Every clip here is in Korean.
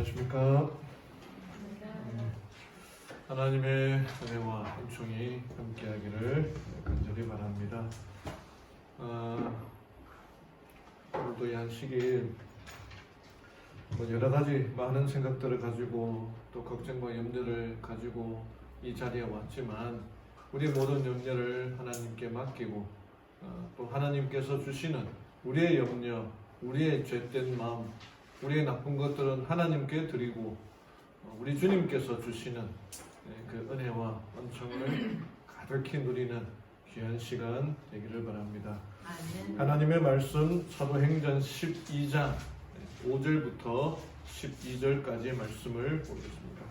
안녕하십니까. 하나님의 은혜와 은총이 함께하기를 간절히 바랍니다. 오늘도 이 안식일 여러 가지 많은 생각들을 가지고 또 걱정과 염려를 가지고 이 자리에 왔지만 우리 모든 염려를 하나님께 맡기고 또 하나님께서 주시는 우리의 염려, 우리의 죄된 마음, 우리의 나쁜 것들은 하나님께 드리고 우리 주님께서 주시는 그 은혜와 은총을 가득히 누리는 귀한 시간 되기를 바랍니다. 하나님의 말씀 사도행전 12장 5절부터 12절까지의 말씀을 보겠습니다.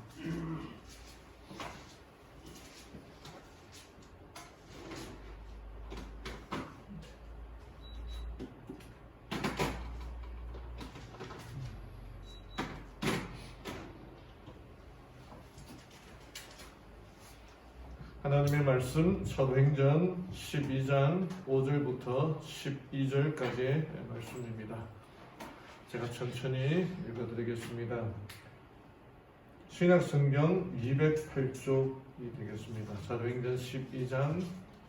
하나님의 말씀 사도행전 12장 5절부터 12절까지의 말씀입니다. 제가 천천히 읽어드리겠습니다. 신약성경 208쪽이 되겠습니다. 사도행전 12장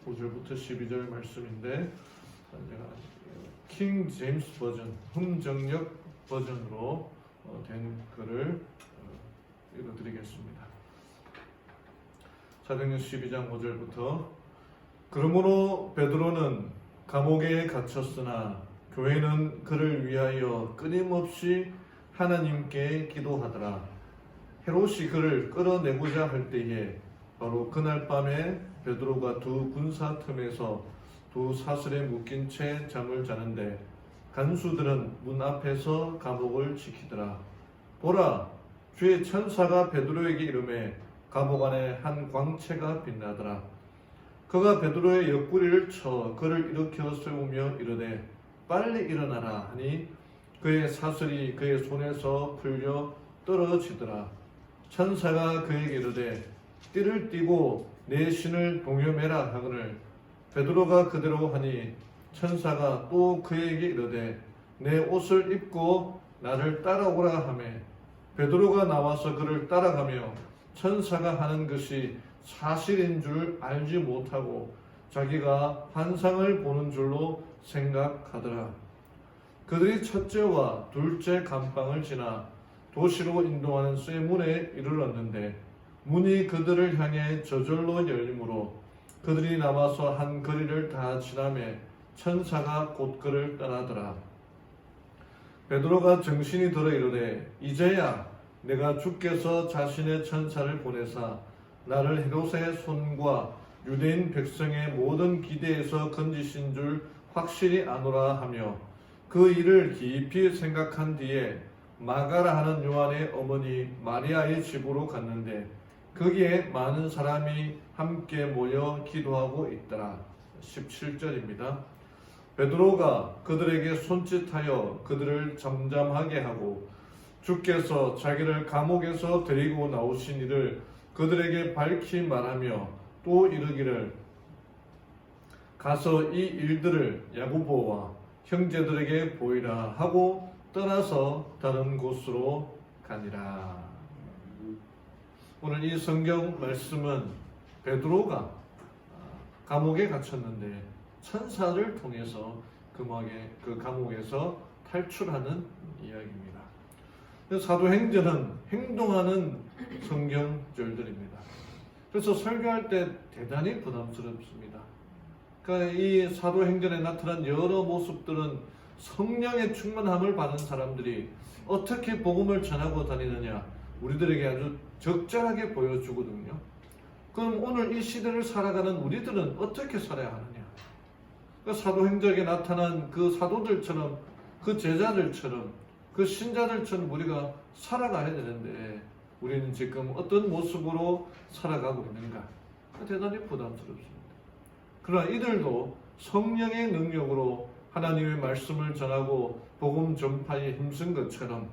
5절부터 12절 말씀인데 제가 킹 제임스 버전, 흥정역 버전으로 된 글을 읽어드리겠습니다. 사도행전 12장 5절부터 그러므로 베드로는 감옥에 갇혔으나 교회는 그를 위하여 끊임없이 하나님께 기도하더라. 헤롯이 그를 끌어내고자 할 때에 바로 그날 밤에 베드로가 두 군사 틈에서 두 사슬에 묶인 채 잠을 자는데 간수들은 문 앞에서 감옥을 지키더라. 보라, 주의 천사가 베드로에게 이르매 감옥 안에 한 광채가 빛나더라. 그가 베드로의 옆구리를 쳐 그를 일으켜 세우며 이르되 빨리 일어나라 하니 그의 사슬이 그의 손에서 풀려 떨어지더라. 천사가 그에게 이르되 띠를 띠고 내 신을 동여매라 하거늘 베드로가 그대로 하니 천사가 또 그에게 이르되 내 옷을 입고 나를 따라오라 하매 베드로가 나와서 그를 따라가며 천사가 하는 것이 사실인 줄 알지 못하고 자기가 환상을 보는 줄로 생각하더라. 그들이 첫째와 둘째 감방을 지나 도시로 인도하는 쇠문에 이르렀는데 문이 그들을 향해 저절로 열리므로 그들이 나와서 한 거리를 다 지나매 천사가 곧 그를 떠나더라. 베드로가 정신이 들어 이르되 이제야 내가 주께서 자신의 천사를 보내사 나를 헤롯의 손과 유대인 백성의 모든 기대에서 건지신 줄 확실히 아노라 하며 그 일을 깊이 생각한 뒤에 마가라 하는 요한의 어머니 마리아의 집으로 갔는데 거기에 많은 사람이 함께 모여 기도하고 있더라. 17절입니다. 베드로가 그들에게 손짓하여 그들을 잠잠하게 하고 주께서 자기를 감옥에서 데리고 나오신 일을 그들에게 밝히 말하며 또 이르기를 가서 이 일들을 야고보와 형제들에게 보이라 하고 떠나서 다른 곳으로 가니라. 오늘 이 성경 말씀은 베드로가 감옥에 갇혔는데 천사를 통해서 그 감옥에서 탈출하는 이야기입니다. 사도행전은 행동하는 성경절들입니다. 그래서 설교할 때 대단히 부담스럽습니다. 그러니까 이 사도행전에 나타난 여러 모습들은 성령의 충만함을 받은 사람들이 어떻게 복음을 전하고 다니느냐 우리들에게 아주 적절하게 보여주거든요. 그럼 오늘 이 시대를 살아가는 우리들은 어떻게 살아야 하느냐? 그러니까 사도행전에 나타난 그 사도들처럼 그 제자들처럼 그 신자들처럼 우리가 살아가야 되는데 우리는 지금 어떤 모습으로 살아가고 있는가? 대단히 부담스럽습니다. 그러나 이들도 성령의 능력으로 하나님의 말씀을 전하고 복음 전파에 힘쓴 것처럼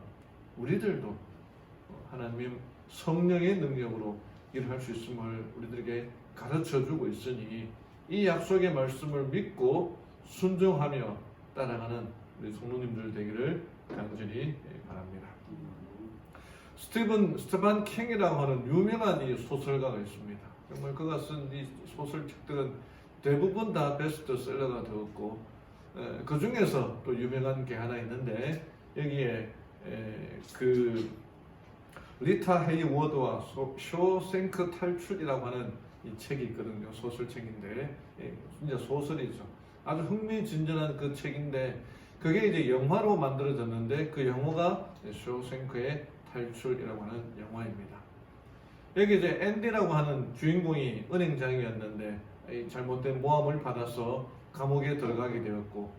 우리들도 하나님의 성령의 능력으로 일을 할 수 있음을 우리들에게 가르쳐주고 있으니 이 약속의 말씀을 믿고 순종하며 따라가는 우리 성도님들 되기를 간절히 바랍니다. 스테반 킹이라고 하는 유명한 이 소설가가 있습니다. 정말 그가 쓴 이 소설책들은 대부분 다 베스트셀러가 되었고, 그 중에서 또 유명한 게 하나 있는데, 여기에 그 리타 헤이워드와 쇼생크 탈출이라고 하는 이 책이 있거든요. 소설책인데, 진짜 소설이죠. 아주 흥미진진한 그 책인데, 그게 이제 영화로 만들어졌는데, 그 영화가 쇼생크의 탈출이라고 하는 영화입니다. 여기 이제 앤디라고 하는 주인공이 은행장이었는데, 이 잘못된 모함을 받아서 감옥에 들어가게 되었고,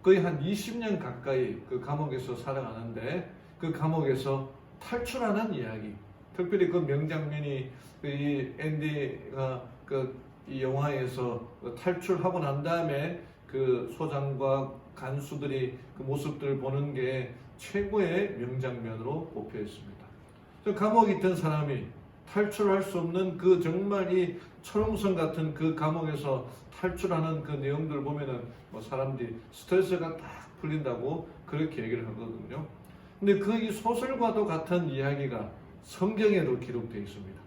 거의 한 20년 가까이 그 감옥에서 살아가는데, 그 감옥에서 탈출하는 이야기. 특별히 그 명장면이 이 앤디가 이 영화에서 탈출하고 난 다음에 그 소장과 간수들이 그 모습들을 보는 게 최고의 명장면으로 뽑혀 있습니다. 감옥에 있던 사람이 탈출할 수 없는 그 정말 이 철옹성 같은 그 감옥에서 탈출하는 그 내용들을 보면은 뭐 사람들이 스트레스가 딱 풀린다고 그렇게 얘기를 하거든요. 근데 그 이 소설과도 같은 이야기가 성경에도 기록되어 있습니다.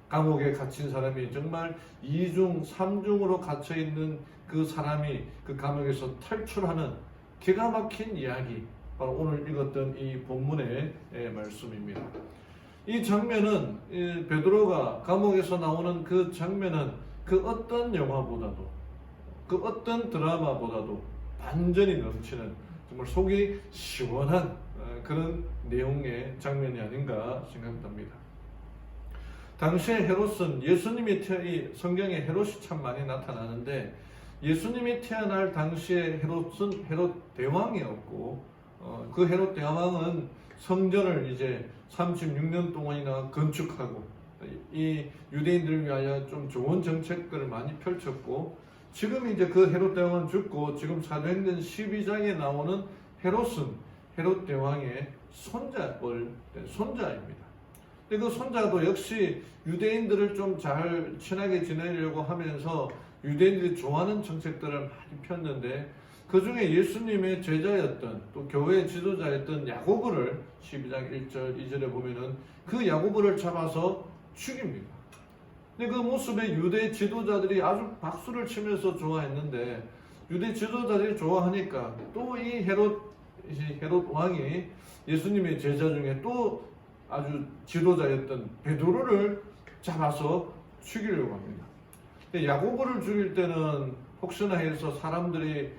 감옥에 갇힌 사람이 정말 2중, 3중으로 갇혀 있는 그 사람이 그 감옥에서 탈출하는 기가 막힌 이야기, 바로 오늘 읽었던 이 본문의 말씀입니다. 이 장면은 베드로가 감옥에서 나오는 그 장면은 그 어떤 영화보다도, 그 어떤 드라마보다도 반전이 넘치는 정말 속이 시원한 그런 내용의 장면이 아닌가 생각됩니다. 당시에 헤롯은 예수님이 성경에 헤롯이 참 많이 나타나는데, 예수님이 태어날 당시에 헤롯은 헤롯 대왕이었고, 그 헤롯 대왕은 성전을 이제 36년 동안이나 건축하고 이 유대인들을 위하여 좀 좋은 정책들을 많이 펼쳤고, 지금 이제 그 헤롯 대왕은 죽고 지금 사도행전 12장에 나오는 헤롯은 헤롯 대왕의 손자입니다. 근데 그 손자도 역시 유대인들을 좀 잘 친하게 지내려고 하면서 유대인들이 좋아하는 정책들을 많이 폈는데, 그 중에 예수님의 제자였던 또 교회의 지도자였던 야고보를 12장 1절 2절에 보면은 그 야고보를 잡아서 죽입니다. 근데 그 모습에 유대 지도자들이 아주 박수를 치면서 좋아했는데, 유대 지도자들이 좋아하니까 또 이 헤롯 왕이 예수님의 제자 중에 또 아주 지도자였던 베드로를 잡아서 죽이려고 합니다. 야고보를 죽일 때는 혹시나 해서 사람들이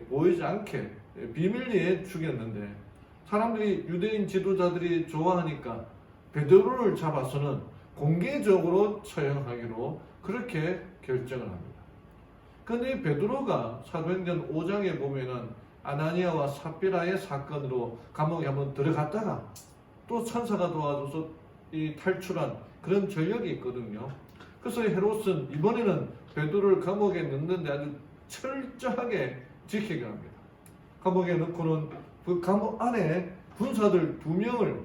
보이지 않게 비밀리에 죽였는데, 사람들이 유대인 지도자들이 좋아하니까 베드로를 잡아서는 공개적으로 처형하기로 그렇게 결정을 합니다. 그런데 베드로가 사도행전 5장에 보면은 아나니아와 삽비라의 사건으로 감옥에 한번 들어갔다가 또 천사가 도와줘서 이 탈출한 그런 전력이 있거든요. 그래서 헤롯은 이번에는 베드로를 감옥에 넣는데 아주 철저하게 지키게 합니다. 감옥에 넣고는 그 감옥 안에 군사들 2명을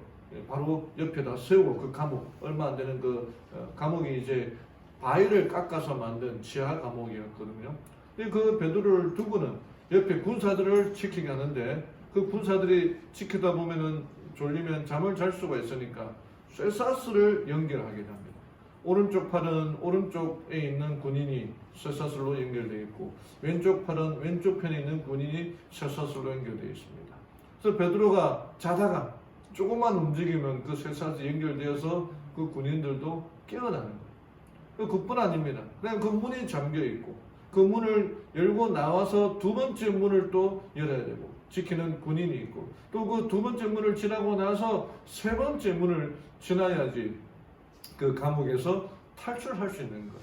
바로 옆에다 세우고, 그 감옥 얼마 안 되는 그 감옥이 이제 바위를 깎아서 만든 지하 감옥이었거든요. 그 베드로를 두고는 옆에 군사들을 지키게 하는데, 그 군사들이 지키다 보면은 졸리면 잠을 잘 수가 있으니까 쇠사슬을 연결하게 됩니다. 오른쪽 팔은 오른쪽에 있는 군인이 쇠사슬로 연결되어 있고, 왼쪽 팔은 왼쪽 편에 있는 군인이 쇠사슬로 연결되어 있습니다. 그래서 베드로가 자다가 조금만 움직이면 그 쇠사슬이 연결되어서 그 군인들도 깨어나는 거예요. 그뿐 아닙니다. 그냥 그 문이 잠겨 있고, 그 문을 열고 나와서 2번째 문을 또 열어야 되고, 지키는 군인이 있고, 또 그 2번째 문을 지나고 나서 3번째 문을 지나야지 그 감옥에서 탈출할 수 있는 거예요.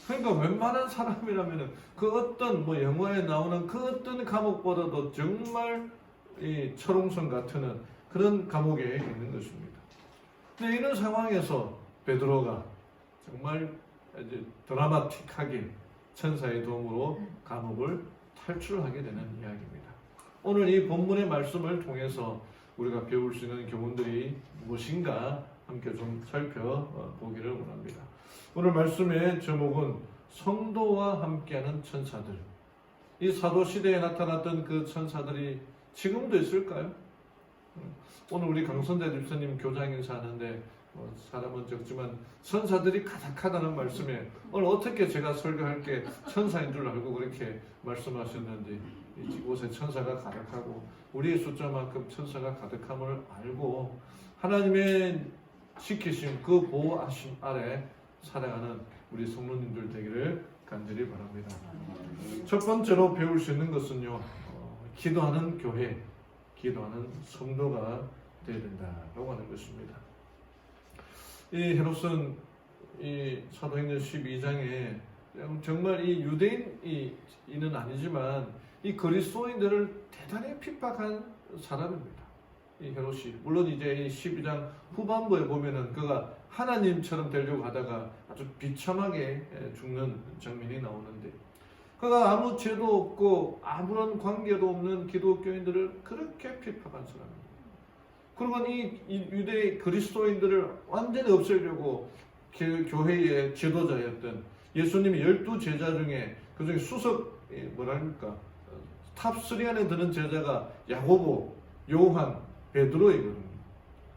그러니까 웬만한 사람이라면 그 어떤 뭐 영화에 나오는 그 어떤 감옥보다도 정말 이 철옹성 같은 그런 감옥에 있는 것입니다. 근데 이런 상황에서 베드로가 정말 이제 드라마틱하게 천사의 도움으로 감옥을 탈출하게 되는 이야기입니다. 오늘 이 본문의 말씀을 통해서 우리가 배울 수 있는 교훈들이 무엇인가 함께 좀 살펴보기를 원합니다. 오늘 말씀의 제목은 성도와 함께하는 천사들. 이 사도시대에 나타났던 그 천사들이 지금도 있을까요? 오늘 우리 강선대 집사님 교장 인사하는데 사람은 적지만 천사들이 가득하다는 말씀에 오늘 어떻게 제가 설교할 게 천사인 줄 알고 그렇게 말씀하셨는지 이곳에 천사가 가득하고 우리의 숫자만큼 천사가 가득함을 알고 하나님의 지키심 그 보호하심 아래 살아가는 우리 성도님들 되기를 간절히 바랍니다. 첫 번째로 배울 수 있는 것은요, 기도하는 교회, 기도하는 성도가 되어야 된다라고 하는 것입니다. 이 헤롯은 이 사도행전 12장에 정말 이 유대인은 아니지만 이 그리스도인들을 대단히 핍박한 사람입니다. 이 헤롯이 물론 이제 이 12장 후반부에 보면은 그가 하나님처럼 되려고 하다가 아주 비참하게 죽는 장면이 나오는데 그가 아무 죄도 없고 아무런 관계도 없는 기독교인들을 그렇게 핍박한 사람입니다. 그리고 이 유대 그리스도인들을 완전히 없애려고 교회의 지도자였던 예수님의 12제자 중에 그중에 수석 탑3 안에 드는 제자가 야고보, 요한, 베드로이거든요.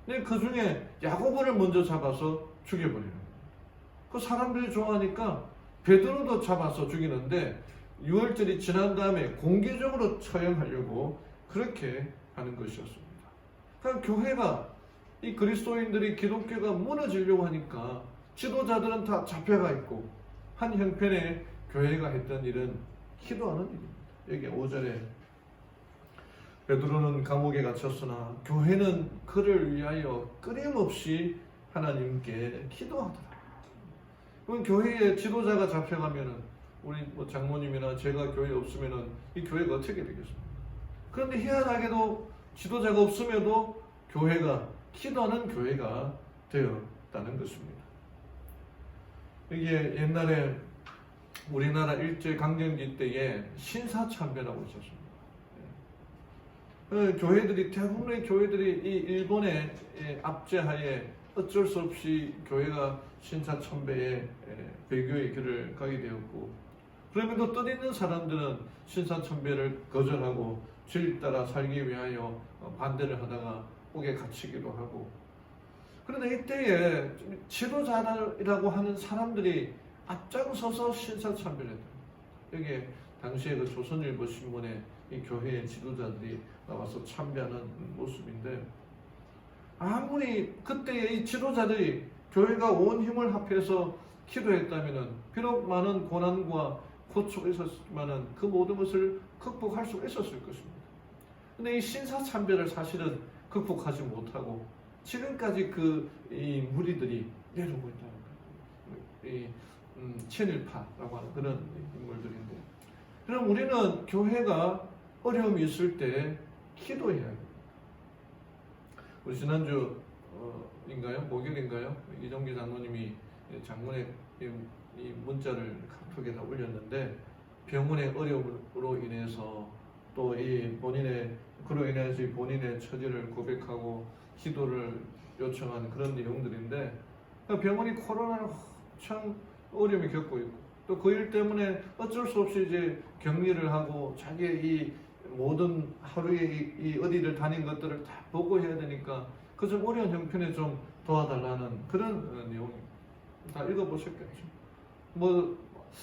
근데 그 중에 야고보를 먼저 잡아서 죽여버리는 거예요. 그 사람들이 좋아하니까 베드로도 잡아서 죽이는데 6월절이 지난 다음에 공개적으로 처형하려고 그렇게 하는 것이었습니다. 그러니까 교회가 이 그리스도인들이 기독교가 무너지려고 하니까 지도자들은 다 잡혀가 있고 한 형편의 교회가 했던 일은 기도하는 일입니다. 여기 5절에 베드로는 감옥에 갇혔으나 교회는 그를 위하여 끊임없이 하나님께 기도하더라. 그럼 교회의 지도자가 잡혀가면은 우리 장모님이나 제가 교회에 없으면은 이 교회가 어떻게 되겠습니까? 그런데 희한하게도 지도자가 없음에도 교회가 기도하는 교회가 되었다는 것입니다. 이게 옛날에 우리나라 일제 강점기 때에 신사참배라고 있었습니다. 교회들이 대부분의 교회들이 이 일본의 압제하에 어쩔 수 없이 교회가 신사참배의 배교의 길을 가게 되었고 그럼에도 뜻있는 사람들은 신사참배를 거절하고 진리 따라 살기 위하여 반대를 하다가 옥에 갇히기도 하고 그런데 이때에 지도자라고 하는 사람들이 앞장서서 신사참배를 했다. 여기에 당시에 그 조선일보 신문에 이 교회의 지도자들이 나와서 참배하는 모습인데 아무리 그때의 이 지도자들이 교회가 온 힘을 합해서 기도했다면은 비록 많은 고난과 고초가 있었지만은 그 모든 것을 극복할 수 있었을 것입니다. 근데 이 신사참배를 사실은 극복하지 못하고 지금까지 이 무리들이 내려오고 있다는 거예요. 친일파라고 하는 그런 인물들인데 그럼 우리는 교회가 어려움이 있을 때 기도해야 합니다. 우리 지난주 목요일인가요? 이정기 장로님이 장문의 이 문자를 카톡에다 올렸는데 병원의 어려움으로 인해서 또 그로 인해서 본인의 처지를 고백하고 기도를 요청하는 그런 내용들인데 병원이 코로나를 참 어려움을 겪고 있고 또 그 일 때문에 어쩔 수 없이 이제 격리를 하고 자기의 이 모든 하루에 이 어디를 다닌 것들을 다 보고해야 되니까 그 좀 어려운 형편에 좀 도와달라는 그런 내용입니다. 다 읽어보셨겠죠.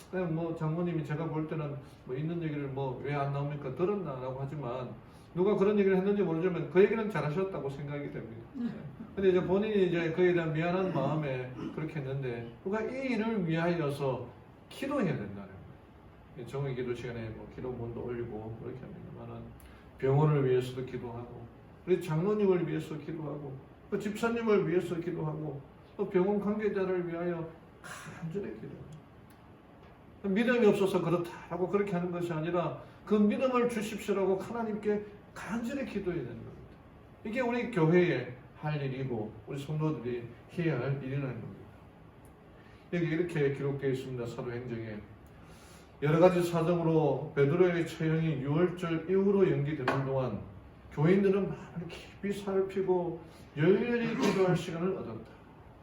그냥 장모님이 제가 볼 때는 있는 얘기를 왜 안 나옵니까 들었나라고 하지만 누가 그런 얘기를 했는지 모르지만 그 얘기는 잘하셨다고 생각이 됩니다. 근데 이제 본인이 이제 그에 대한 미안한 마음에 그렇게 했는데 누가 이 일을 위하여서 기도해야 된다는 거예요. 정의 기도 시간에 기도문도 올리고 그렇게 합니다만은 병원을 위해서도 기도하고 우리 장로님을 위해서 기도하고 또 집사님을 위해서 기도하고 또 병원 관계자를 위하여 간절히 기도합니다. 믿음이 없어서 그렇다라고 그렇게 하는 것이 아니라 그 믿음을 주십시오라고 하나님께 간절히 기도해야 되는 겁니다. 이게 우리 교회에 할 일이고 우리 성도들이 해야 할 일이라는 겁니다. 여기 이렇게 기록되어 있습니다. 사도행전에 여러 가지 사정으로 베드로의 처형이 6월절 이후로 연기되는 동안 교인들은 마음을 깊이 살피고 열렬히 기도할 시간을 얻었다.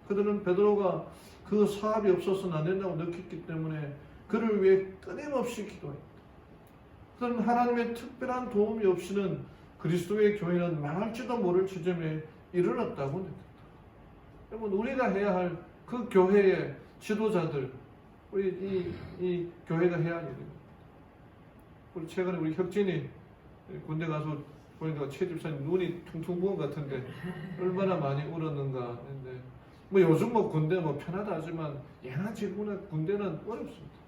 그들은 베드로가 그 사업이 없어서는 안 된다고 느꼈기 때문에 그를 위해 끊임없이 기도했다. 그들은 하나님의 특별한 도움이 없이는 그리스도의 교회는 망할지도 모를 지점에 이르렀다고 느꼈다. 여러분, 우리가 해야 할 그 교회의 지도자들, 우리 이 교회가 해야 할 일입니다. 우리 최근에 우리 혁진이 군대 가서 보니까 최 집사님 눈이 퉁퉁 부은 것 같은데 얼마나 많이 울었는가 했는데, 뭐 요즘 뭐 군대 뭐 편하다 하지만 양아치구나, 군대는 어렵습니다.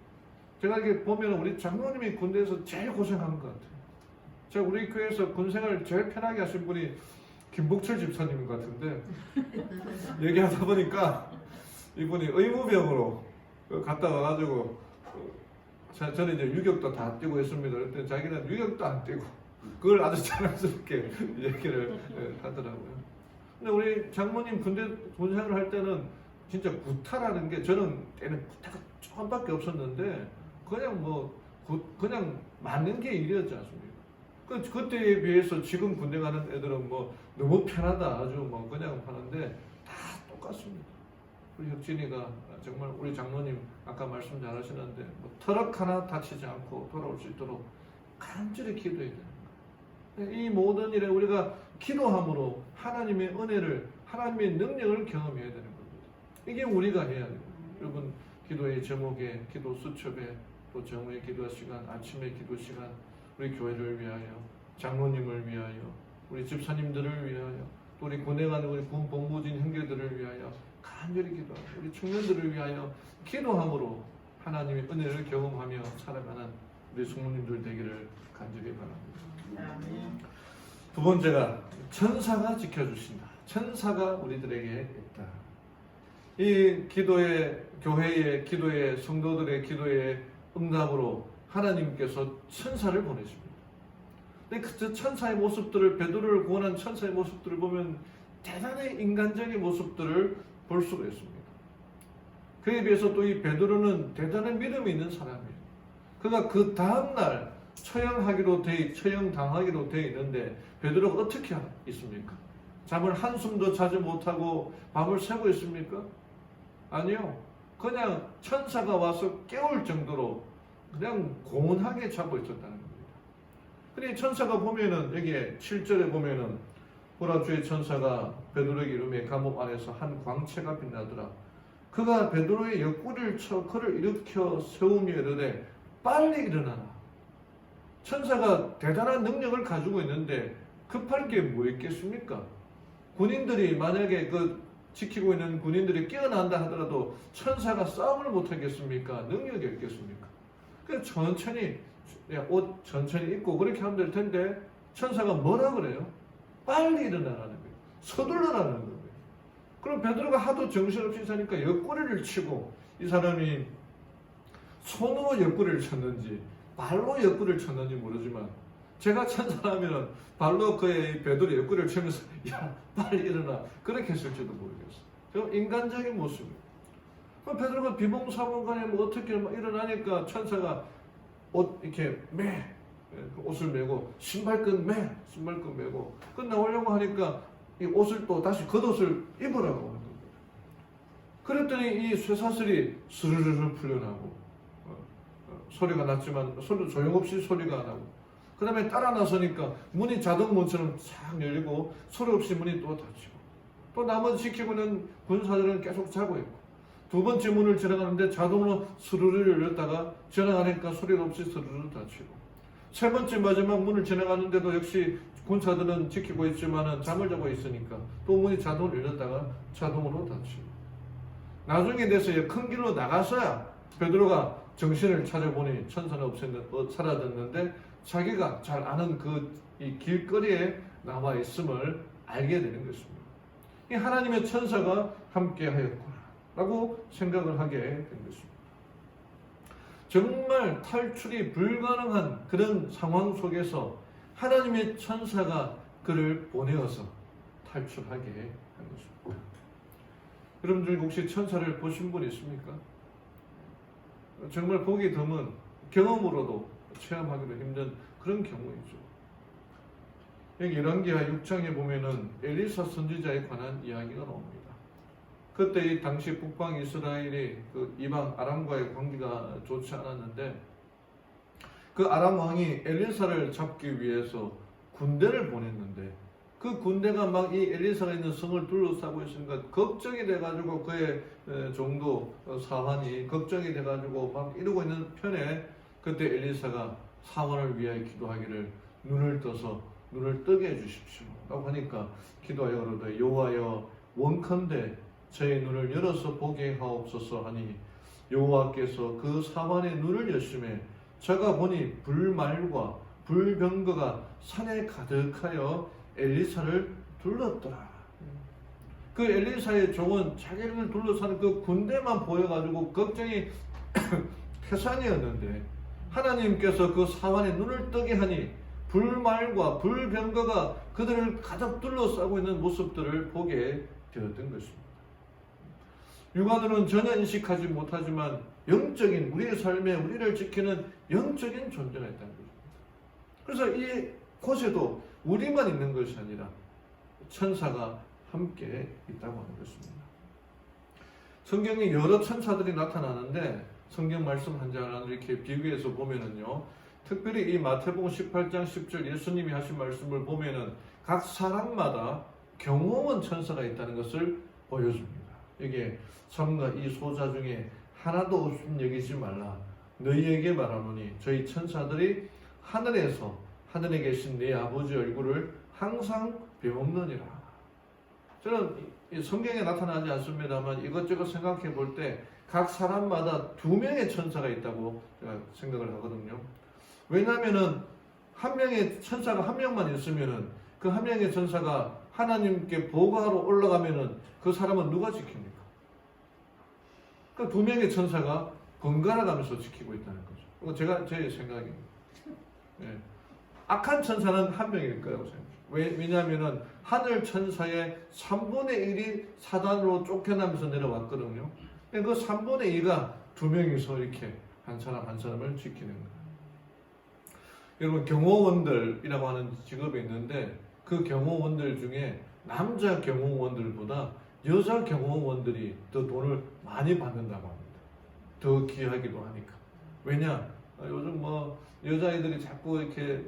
제가 이렇게 보면 우리 장로님이 군대에서 제일 고생한 것 같아요. 제가 우리 교회에서 군생활을 제일 편하게 하신 분이 김복철 집사님인 것 같은데, 얘기하다 보니까 이분이 의무병으로 갔다 와가지고, 저는 이제 유격도 다 뛰고 있습니다. 그랬더니 자기는 유격도 안 뛰고 그걸 아주 자랑스럽게 얘기를 하더라고요. 근데 우리 장모님 군생활을 할 때는 진짜 구타라는 게, 저는 때는 구타가 조금밖에 없었는데 그냥 맞는 게 일이었지 않습니까? 그때에 비해서 지금 군대 가는 애들은 뭐 너무 편하다, 아주 뭐 그냥 하는데 다 똑같습니다. 우리 혁진이가 정말 우리 장로님 아까 말씀 잘 하시는데 뭐 터럭 하나 다치지 않고 돌아올 수 있도록 간절히 기도해야 되는 거예요. 이 모든 일에 우리가 기도함으로 하나님의 은혜를, 하나님의 능력을 경험해야 되는 겁니다. 이게 우리가 해야 돼요. 여러분, 기도의 제목에, 기도 수첩에, 또 정오의 기도 시간, 아침의 기도 시간, 우리 교회를 위하여, 장로님을 위하여, 우리 집사님들을 위하여, 또 우리 군에 가는 우리 군 복무진 형제들을 위하여 간절히 기도하고, 우리 청년들을 위하여 기도함으로 하나님의 은혜를 경험하며 살아가는 우리 성모님들 되기를 간절히 바랍니다. 두 번째가 천사가 지켜주신다. 천사가 우리들에게 있다. 이 기도의, 교회의 기도의, 성도들의 기도의 응답으로 하나님께서 천사를 보내십니다. 근데 그 천사의 모습들을, 베드로를 구원한 천사의 모습들을 보면 대단히 인간적인 모습들을 볼 수가 있습니다. 그에 비해서 또 이 베드로는 대단한 믿음이 있는 사람이에요. 그가 그 다음날 처형당하기로 돼 있는데 베드로가 어떻게 있습니까? 잠을 한숨도 자지 못하고 밤을 새고 있습니까? 아니요. 그냥 천사가 와서 깨울 정도로 그냥 고운하게 자고 있었다는 겁니다. 근데 천사가 보면은, 여기에 7절에 보면은, 보라, 주의 천사가 베드로에게 이르매 감옥 안에서 한 광채가 빛나더라. 그가 베드로의 옆구리를 쳐 그를 일으켜 세우며 이르되 빨리 일어나라. 천사가 대단한 능력을 가지고 있는데 급할 게 뭐 있겠습니까? 군인들이 만약에 지키고 있는 군인들이 깨어난다 하더라도 천사가 싸움을 못 하겠습니까? 능력이 없겠습니까? 그래서 천천히 입고 그렇게 하면 될 텐데, 천사가 뭐라 그래요? 빨리 일어나라는 거예요. 서둘러라는 거예요. 그럼 베드로가 하도 정신없이 사니까 옆구리를 치고, 이 사람이 손으로 옆구리를 쳤는지 발로 옆구리를 쳤는지 모르지만, 제가 천사라면 발로 그의 베드로 옆구리를 치면서 야 빨리 일어나, 그렇게 했을지도 모르겠어요. 좀 인간적인 모습이에요. 그럼 베드로가 비몽사몽간에 뭐 어떻게 일어나니까 천사가 옷 이렇게 옷을 메고 신발끈 메고 나오려고 하니까 이 옷을 또 다시 겉옷을 입으라고 하는 겁니다. 그랬더니 이 쇠사슬이 스르르르 풀려나고 소리가 났지만 소용없이 소리가 나고, 그 다음에 따라 나서니까 문이 자동문처럼 싹 열리고 소리 없이 문이 또 닫히고, 또 나머지 지키고 있는 군사들은 계속 자고 있고, 두 번째 문을 지나가는데 자동으로 스르르 열렸다가 지나가니까 소리 없이 스르르 닫히고, 세 번째 마지막 문을 지나가는데도 역시 군사들은 지키고 있지만은 잠을 자고 있으니까 또 문이 자동으로 열렸다가 자동으로 닫히고, 나중에 돼서 큰 길로 나가서야 베드로가 정신을 찾아보니 천사는 사라졌는데 자기가 잘 아는 이 길거리에 나와 있음을 알게 되는 것입니다. 이 하나님의 천사가 함께 하였구나 라고 생각을 하게 된 것입니다. 정말 탈출이 불가능한 그런 상황 속에서 하나님의 천사가 그를 보내어서 탈출하게 한 것입니다. 여러분들 혹시 천사를 보신 분 있습니까? 정말 보기 드문, 경험으로도 체험하기도 힘든 그런 경우이죠. 여기 열왕기하 6장에 보면은 엘리사 선지자에 관한 이야기가 나옵니다. 그때 이 당시 북방 이스라엘이 이방 아람과의 관계가 좋지 않았는데, 그 아람 왕이 엘리사를 잡기 위해서 군대를 보냈는데 그 군대가 막 이 엘리사가 있는 성을 둘러싸고 있으니까 걱정이 돼가지고 그의 종도 사환이 걱정이 돼가지고 막 이러고 있는 편에 그때 엘리사가 사환을 위하여 기도하기를 눈을 떠서 눈을 뜨게 해주십시오 라고 하니까 기도하여 그러되 여호와여 원컨대 저의 눈을 열어서 보게 하옵소서 하니 여호와께서 그 사환의 눈을 여심해 저가 보니 불말과 불병거가 산에 가득하여 엘리사를 둘렀더라. 그 엘리사의 종은 자기를 둘러싸는 그 군대만 보여가지고 걱정이 태산이었는데 하나님께서 그 사환의 눈을 뜨게 하니 불말과 불병거가 그들을 가득 둘러싸고 있는 모습들을 보게 되었던 것입니다. 육안으로는 전혀 인식하지 못하지만 영적인 우리의 삶에 우리를 지키는 영적인 존재가 있다는 것입니다. 그래서 이 곳에도 우리만 있는 것이 아니라 천사가 함께 있다고 하는 것입니다. 성경에 여러 천사들이 나타나는데 성경 말씀 한 장을 이렇게 비교해서 보면은요, 특별히 이 마태복음 18장 10절 예수님이 하신 말씀을 보면은 각 사람마다 경호원 천사가 있다는 것을 보여줍니다. 이게 삼가 이 소자 중에 하나도 없음 여기지 말라. 너희에게 말하노니 저희 천사들이 하늘에서 하늘에 계신 내 아버지 얼굴을 항상 배웁느니라. 저는 이 성경에 나타나지 않습니다만 이것저것 생각해 볼 때 각 사람마다 2명의 천사가 있다고 제가 생각을 하거든요. 왜냐하면은 한 명의 천사가 한 명만 있으면은 그 한 명의 천사가 하나님께 보고하러 올라가면은 그 사람은 누가 지킵니까? 그 2명의 천사가 번갈아 가면서 지키고 있다는 거죠. 이거 제 생각입니다. 네. 악한 천사는 한 명일 거라고 생각해요. 왜냐하면은 하늘 천사의 3분의 1이 사단으로 쫓겨나면서 내려왔거든요. 그 3분의 2가 2명이서 이렇게 한 사람 한 사람을 지키는 거예요. 여러분 경호원들이라고 하는 직업이 있는데 그 경호원들 중에 남자 경호원들보다 여자 경호원들이 더 돈을 많이 받는다고 합니다. 더 귀하기도 하니까. 왜냐? 요즘 뭐 여자아이들이 자꾸 이렇게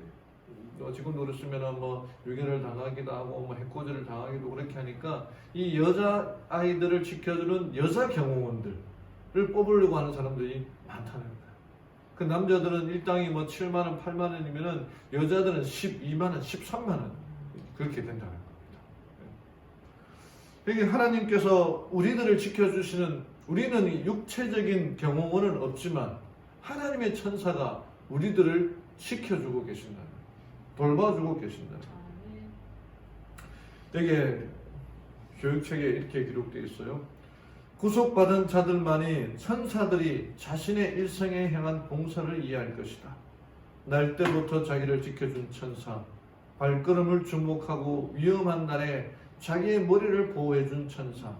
지금도 그렇으면 뭐 유괴를 당하기도 하고 뭐 해코지를 당하기도 그렇게 하니까 이 여자 아이들을 지켜주는 여자 경호원들을 뽑으려고 하는 사람들이 많다는 거예요. 그 남자들은 일당이 뭐 7만 원, 8만 원이면은 여자들은 12만 원, 13만 원 그렇게 된다는 겁니다. 여기 하나님께서 우리들을 지켜주시는 우리는 육체적인 경호원은 없지만 하나님의 천사가 우리들을 지켜주고 계신다. 돌봐주고 계신다. 여기에 교육책에 이렇게 기록되어 있어요. 구속받은 자들만이 천사들이 자신의 일생에 향한 봉사를 이해할 것이다. 날 때부터 자기를 지켜준 천사, 발걸음을 주목하고 위험한 날에 자기의 머리를 보호해준 천사,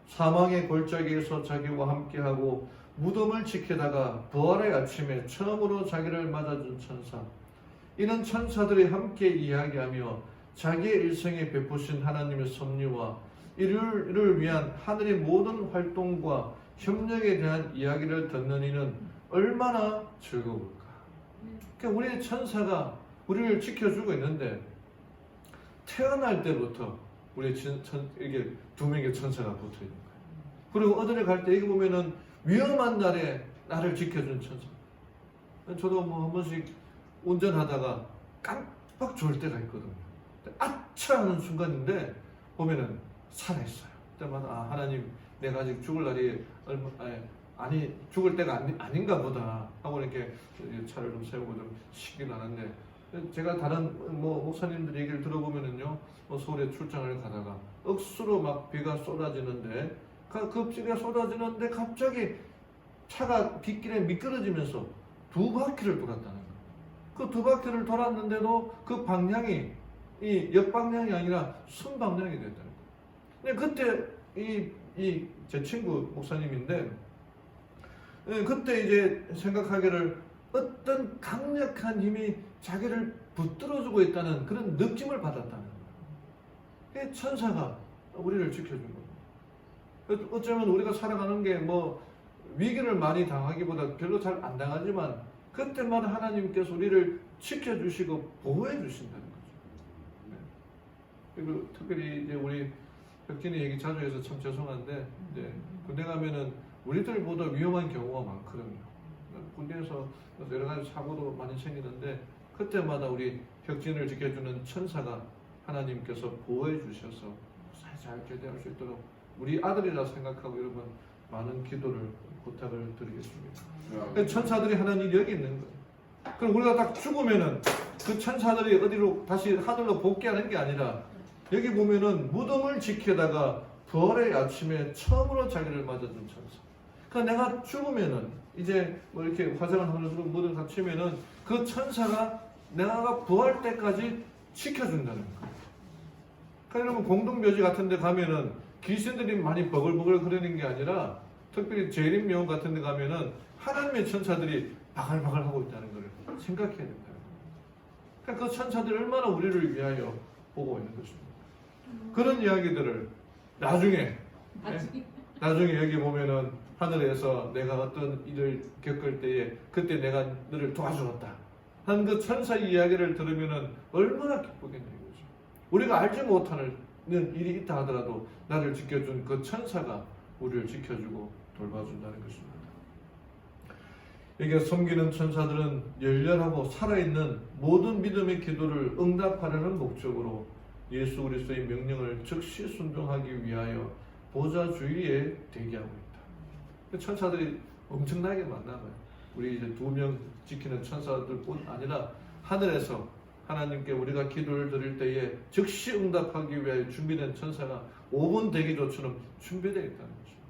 사망의 골짜기에서 자기와 함께하고 무덤을 지키다가 부활의 아침에 처음으로 자기를 맞아준 천사, 이는 천사들이 함께 이야기하며 자기의 일생에 베푸신 하나님의 섭리와 이를 위한 하늘의 모든 활동과 협력에 대한 이야기를 듣는 이는 얼마나 즐거울까. 그러니까 우리의 천사가 우리를 지켜주고 있는데 태어날 때부터 우리 이게 2명의 천사가 붙어 있는 거예요. 그리고 어디를 갈 때 여기 보면은 위험한 날에 나를 지켜준 천사. 저도 뭐 한 번씩 운전하다가 깜빡 졸 때가 있거든요. 아차 하는 순간인데 보면은 살아있어요. 그때마다 하나님 내가 아직 죽을 날이 죽을 때가 아닌가 보다 하고 이렇게 차를 좀 세우고 좀 쉬긴 하는데 제가 다른 목사님들 얘기를 들어보면은요, 서울에 출장을 가다가 억수로 막 비가 쏟아지는데 그 비가 쏟아지는데 갑자기 차가 빗길에 미끄러지면서 2바퀴를 돌았다는 거예요. 그 2바퀴를 돌았는데도 그 방향이 이 역방향이 아니라 순방향이 됐다는 거예요. 근데 그때 제 친구 목사님인데 그때 이제 생각하기를 어떤 강력한 힘이 자기를 붙들어주고 있다는 그런 느낌을 받았다는 거예요. 천사가 우리를 지켜준 거예요. 어쩌면 우리가 살아가는 게 뭐 위기를 많이 당하기보다 별로 잘 안 당하지만 그때마다 하나님께서 우리를 지켜주시고 보호해 주신다는 거죠. 그리고 특별히 이제 우리 혁진이 얘기 자주 해서 참 죄송한데 이제 군대 가면은 우리들보다 위험한 경우가 많거든요. 군대에서 여러 가지 사고도 많이 생기는데 그때마다 우리 혁진을 지켜주는 천사가 하나님께서 보호해 주셔서 잘 제대할 수 있도록 우리 아들이라 생각하고 여러분 많은 기도를 부탁을 드리겠습니다. 천사들이 하는 일이 여기 있는 거예요. 그럼 우리가 딱 죽으면은 그 천사들이 어디로 다시 하늘로 복귀하는 게 아니라 여기 보면은 무덤을 지키다가 부활의 아침에 처음으로 자기를 맞아준 천사. 그러니까 내가 죽으면은 이제 뭐 이렇게 화장을 하면서 무덤 갇히면은 그 천사가 내가 부활 때까지 지켜준다는 거예요. 그러니까 여러분 공동묘지 같은 데 가면은 귀신들이 많이 버글버글 거리는 게 아니라 특별히 재림묘 같은 데 가면은 하나님의 천사들이 바글바글 하고 있다는 걸 생각해야 된다는 거예요. 그러니까 그 천사들이 얼마나 우리를 위하여 보고 있는 것입니다. 그런 이야기들을 나중에 여기 보면은 하늘에서 내가 어떤 일을 겪을 때에 그때 내가 너를 도와주었다 하는 그 천사 이야기를 들으면은 얼마나 기쁘겠냐 이거죠. 우리가 알지 못하는 일이 있다 하더라도 나를 지켜준 그 천사가 우리를 지켜주고 돌봐준다는 것입니다. 이게 섬기는 천사들은 열렬하고 살아있는 모든 믿음의 기도를 응답하려는 목적으로 예수 그리스도의 명령을 즉시 순종하기 위하여 보좌 주위에 대기하고 있다. 천사들이 엄청나게 많나 봐요. 우리 이제 2명 지키는 천사들뿐 아니라 하늘에서 하나님께 우리가 기도를 드릴 때에 즉시 응답하기 위하여 준비된 천사가 5분 대기조처럼 준비되어 있다는 것입니다.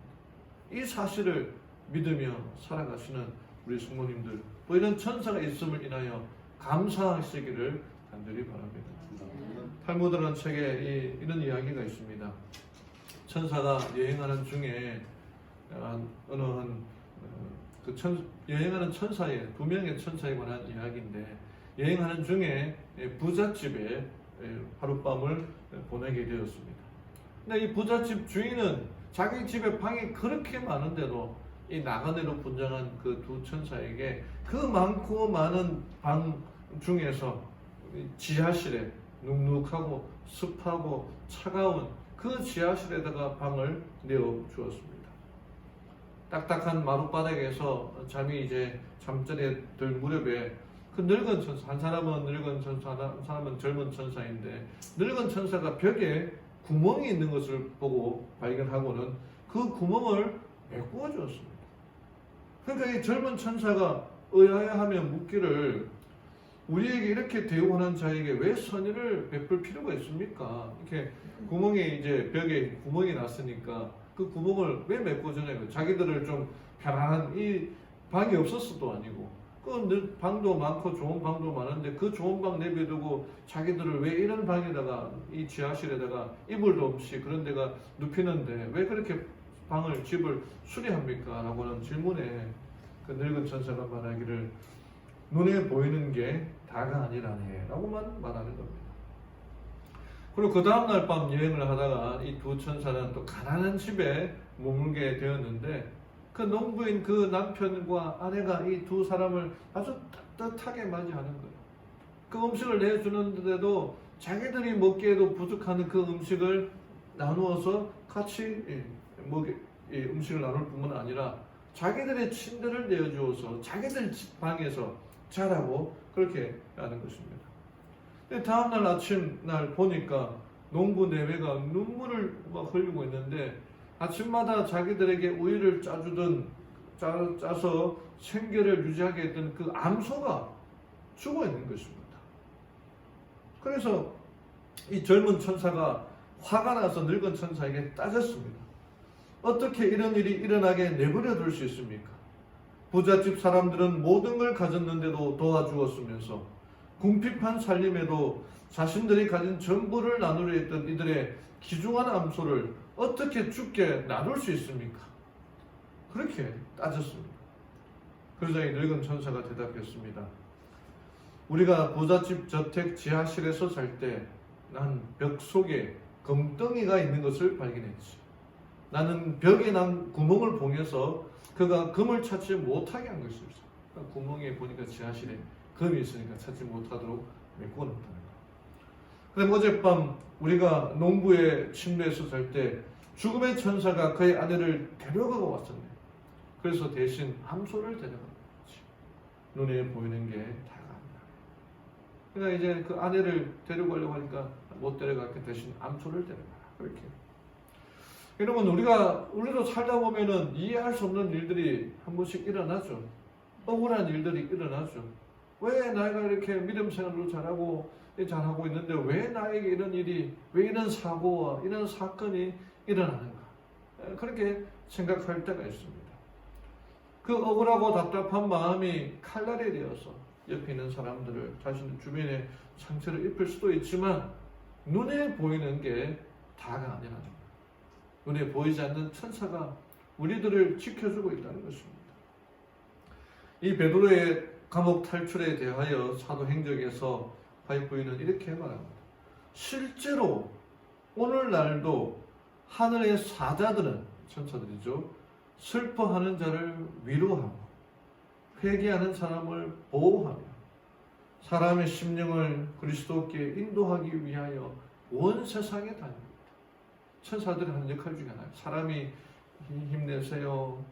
이 사실을 믿으며 살아가시는 우리 성도님들, 또 이런 천사가 있음을 인하여 감사하시기를 간절히 바랍니다. 탈무드라는 책에 이런 이야기가 있습니다. 천사가 여행하는 중에 어느 여행하는 천사의 2명의 천사에 관한 이야기인데 여행하는 중에 부잣집에 하룻밤을 보내게 되었습니다. 근데 이 부잣집 주인은 자기 집에 방이 그렇게 많은데도 이 나그네로 분장한 그 2 천사에게 그 많고 많은 방 중에서 지하실에 눅눅하고 습하고 차가운 그 지하실에다가 방을 내어 주었습니다. 딱딱한 마룻바닥에서 잠이 이제 잠자리에 들 무렵에 그 늙은 천사, 한 사람은 늙은 천사, 한 사람은 젊은 천사인데 늙은 천사가 벽에 구멍이 있는 것을 보고 발견하고는 그 구멍을 메꾸어 주었습니다. 그러니까 이 젊은 천사가 의아해하며 묻기를 우리에게 이렇게 대우하는 자에게 왜 선의를 베풀 필요가 있습니까? 이렇게 구멍이 이제 벽에 구멍이 났으니까 그 구멍을 왜 메꿔주냐고요. 자기들을 좀 편안한 이 방이 없었어도 아니고 그 방도 많고 좋은 방도 많은데 그 좋은 방 내비두고 자기들을 왜 이런 방에다가 이 지하실에다가 이불도 없이 그런 데가 눕히는데 왜 그렇게 집을 수리합니까? 라고는 질문에 그 늙은 천사가 말하기를 눈에 보이는 게 다가 아니라네 라고만 말하는 겁니다. 그리고 그 다음날 밤 여행을 하다가 이 2 천사는 또 가난한 집에 머물게 되었는데 그 농부인 그 남편과 아내가 이 2 사람을 아주 따뜻하게 맞이하는 거예요. 그 음식을 내주는데도 자기들이 먹기에도 부족한 그 음식을 나누어서 같이 음식을 나눌 뿐만 아니라 자기들의 침대를 내어주어서 자기들 방에서 자라고 그렇게 하는 것입니다. 다음날 아침 날 보니까 농부 4매가 눈물을 막 흘리고 있는데 아침마다 자기들에게 우유를 짜서 생계를 유지하게 했던 그 암소가 죽어 있는 것입니다. 그래서 이 젊은 천사가 화가 나서 늙은 천사에게 따졌습니다. 어떻게 이런 일이 일어나게 내버려 둘 수 있습니까? 부잣집 사람들은 모든 걸 가졌는데도 도와주었으면서 궁핍한 살림에도 자신들이 가진 전부를 나누려 했던 이들의 귀중한 암소를 어떻게 죽게 놔둘 수 있습니까? 그렇게 따졌습니다. 그러자 이 늙은 천사가 대답했습니다. 우리가 부잣집 저택 지하실에서 살 때 난 벽 속에 금덩이가 있는 것을 발견했지. 나는 벽에 난 구멍을 봉해서 그가 금을 찾지 못하게 한 것이었어. 그러니까 구멍에 보니까 지하실에 금이 있으니까 찾지 못하도록 메꿔놨다는 거. 그다음 어젯밤 우리가 농부의 침대에서 잘 때 죽음의 천사가 그의 아내를 데려가고 왔었네. 그래서 대신 암소를 데려간 거지. 눈에 보이는 게 다가 아니라. 그러니까 이제 그 아내를 데려가려고 하니까 못 데려가게 대신 암소를 데려가라. 그렇게. 여러분 우리도 살다 보면은 이해할 수 없는 일들이 한 번씩 일어나죠. 억울한 일들이 일어나죠. 왜 나이가 이렇게 믿음 생활로 잘하고 있는데 왜 나에게 이런 일이, 왜 이런 사고와 이런 사건이 일어나는가? 그렇게 생각할 때가 있습니다. 그 억울하고 답답한 마음이 칼날이 되어서 옆에 있는 사람들을 자신 주변에 상처를 입힐 수도 있지만 눈에 보이는 게 다가 아니라는 거예요. 눈에 보이지 않는 천사가 우리들을 지켜주고 있다는 것입니다. 이 베드로의 감옥 탈출에 대하여 사도행전에서 바이브이는 이렇게 말합니다. 실제로 오늘날도 하늘의 사자들은, 천사들이죠, 슬퍼하는 자를 위로하고 회개하는 사람을 보호하며 사람의 심령을 그리스도께 인도하기 위하여 온 세상에 다닙니다. 천사들이 하는 역할 중에 하나예요. 사람이 힘내세요,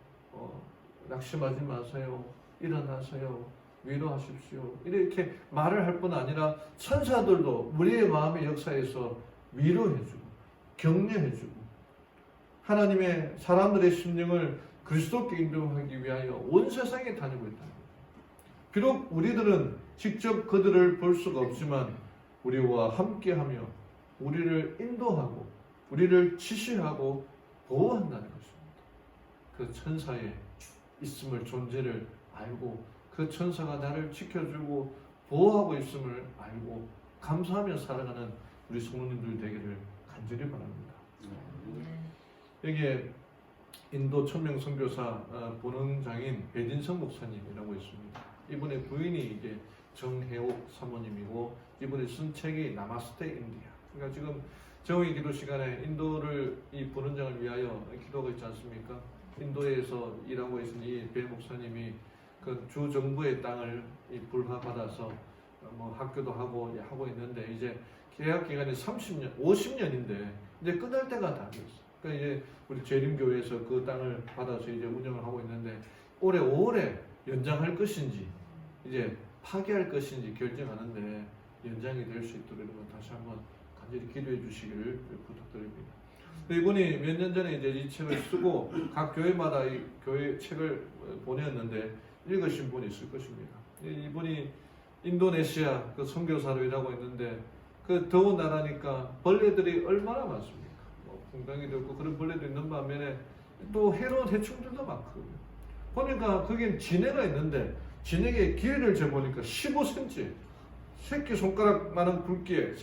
낙심하지 마세요, 일어나세요, 위로하십시오, 이렇게 말을 할 뿐 아니라 천사들도 우리의 마음의 역사에서 위로해주고 격려해주고 하나님의 사람들의 심령을 그리스도께 인도하기 위하여 온 세상에 다니고 있다. 비록 우리들은 직접 그들을 볼 수가 없지만 우리와 함께하며 우리를 인도하고 우리를 지시하고 보호한다는 것입니다. 그 천사의 있음을, 존재를 알고 그 천사가 나를 지켜주고 보호하고 있음을 알고 감사하며 살아가는 우리 성도님들 되기를 간절히 바랍니다. 여기에 인도 천명 선교사 본원장인 배진성 목사님이라고 있습니다. 이분의 부인이 이제 정혜옥 사모님이고 이분이 쓴 책이 나마스테 인디아. 그러니까 지금 저희 기도 시간에 인도를 이 본원장을 위하여 기도하고 있지 않습니까? 인도에서 일하고 있는 이 배 목사님이 그 주 정부의 땅을 불화받아서 뭐 학교도 하고 있는데 이제 계약 기간이 30년, 50년인데 이제 끝날 때가 다 됐어. 그러니까 이제 우리 재림교회에서 그 땅을 받아서 이제 운영을 하고 있는데 올해 5월에 연장할 것인지 이제 파기할 것인지 결정하는데 연장이 될 수 있도록 여러분 다시 한번 간절히 기도해 주시기를 부탁드립니다. 이분이 몇 년 전에 이제 이 책을 쓰고 각 교회마다 이 교회 책을 보냈는데 읽으신 분이 있을 것입니다. 이분이 인도네시아 그 선교사로 일하고 있는데 그 더운 나라니까 벌레들이 얼마나 많습니까? 풍덩이도 있고 그런 벌레도 있는 반면에 또 해로운 해충들도 많거든요. 보니까 거긴 진해가 있는데 진해의 길이를 재보니까 15cm, 새끼손가락만한 굵기에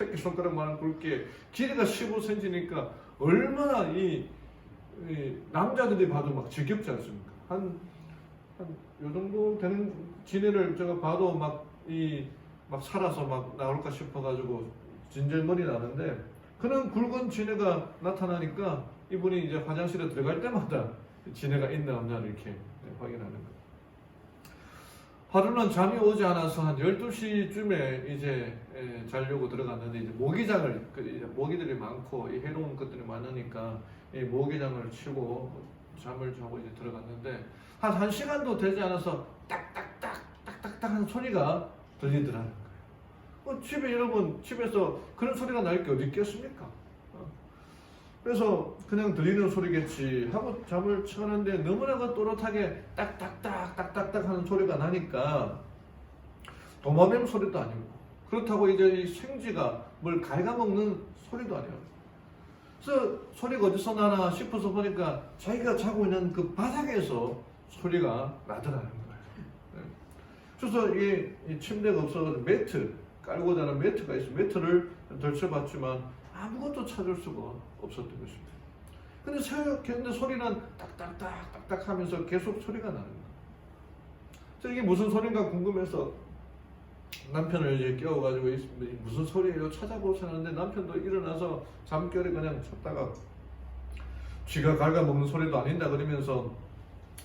길이가 15cm니까 얼마나 이 남자들이 봐도 막 지겹지 않습니까? 한 요 정도 되는 진해를 제가 봐도 막 살아서 막 나올까 싶어가지고 진절머리 나는데 그런 굵은 진해가 나타나니까 이분이 이제 화장실에 들어갈 때마다 진해가 있나 없나 이렇게 확인하는 거예요. 하루는 잠이 오지 않아서 한 12시쯤에 이제 자려고 들어갔는데 이제 모기들이 많고 이 해로운 것들이 많으니까 이 모기장을 치고 잠을 자고 이제 들어갔는데 한 1시간도 되지 않아서 딱딱딱 하는 소리가 들리더라는 거예요. 여러분 집에서 그런 소리가 날 게 어디 있겠습니까? 그래서 그냥 들리는 소리겠지 하고 잠을 청하는데 너무나 또렷하게 딱딱딱 하는 소리가 나니까 도마뱀 소리도 아니고 그렇다고 이제 이 생쥐가 뭘 갉아먹는 소리도 아니에요. 그래서 소리가 어디서 나나 싶어서 보니까 자기가 자고 있는 그 바닥에서 소리가 나더라는 거예요. 그래서 이 침대가 없어서 매트 깔고 자는 매트가 있어. 매트를 덜쳐봤지만 아무것도 찾을 수가 없었던 것입니다. 근데 새벽에 소리는 딱딱딱 하면서 계속 소리가 나는 거예요. 그래서 이게 무슨 소리인가 궁금해서 남편을 이제 깨워가지고 무슨 소리예요? 찾아보자 하는데 남편도 일어나서 잠결에 그냥 쳤다가 쥐가 갉아먹는 소리도 아닌다 그러면서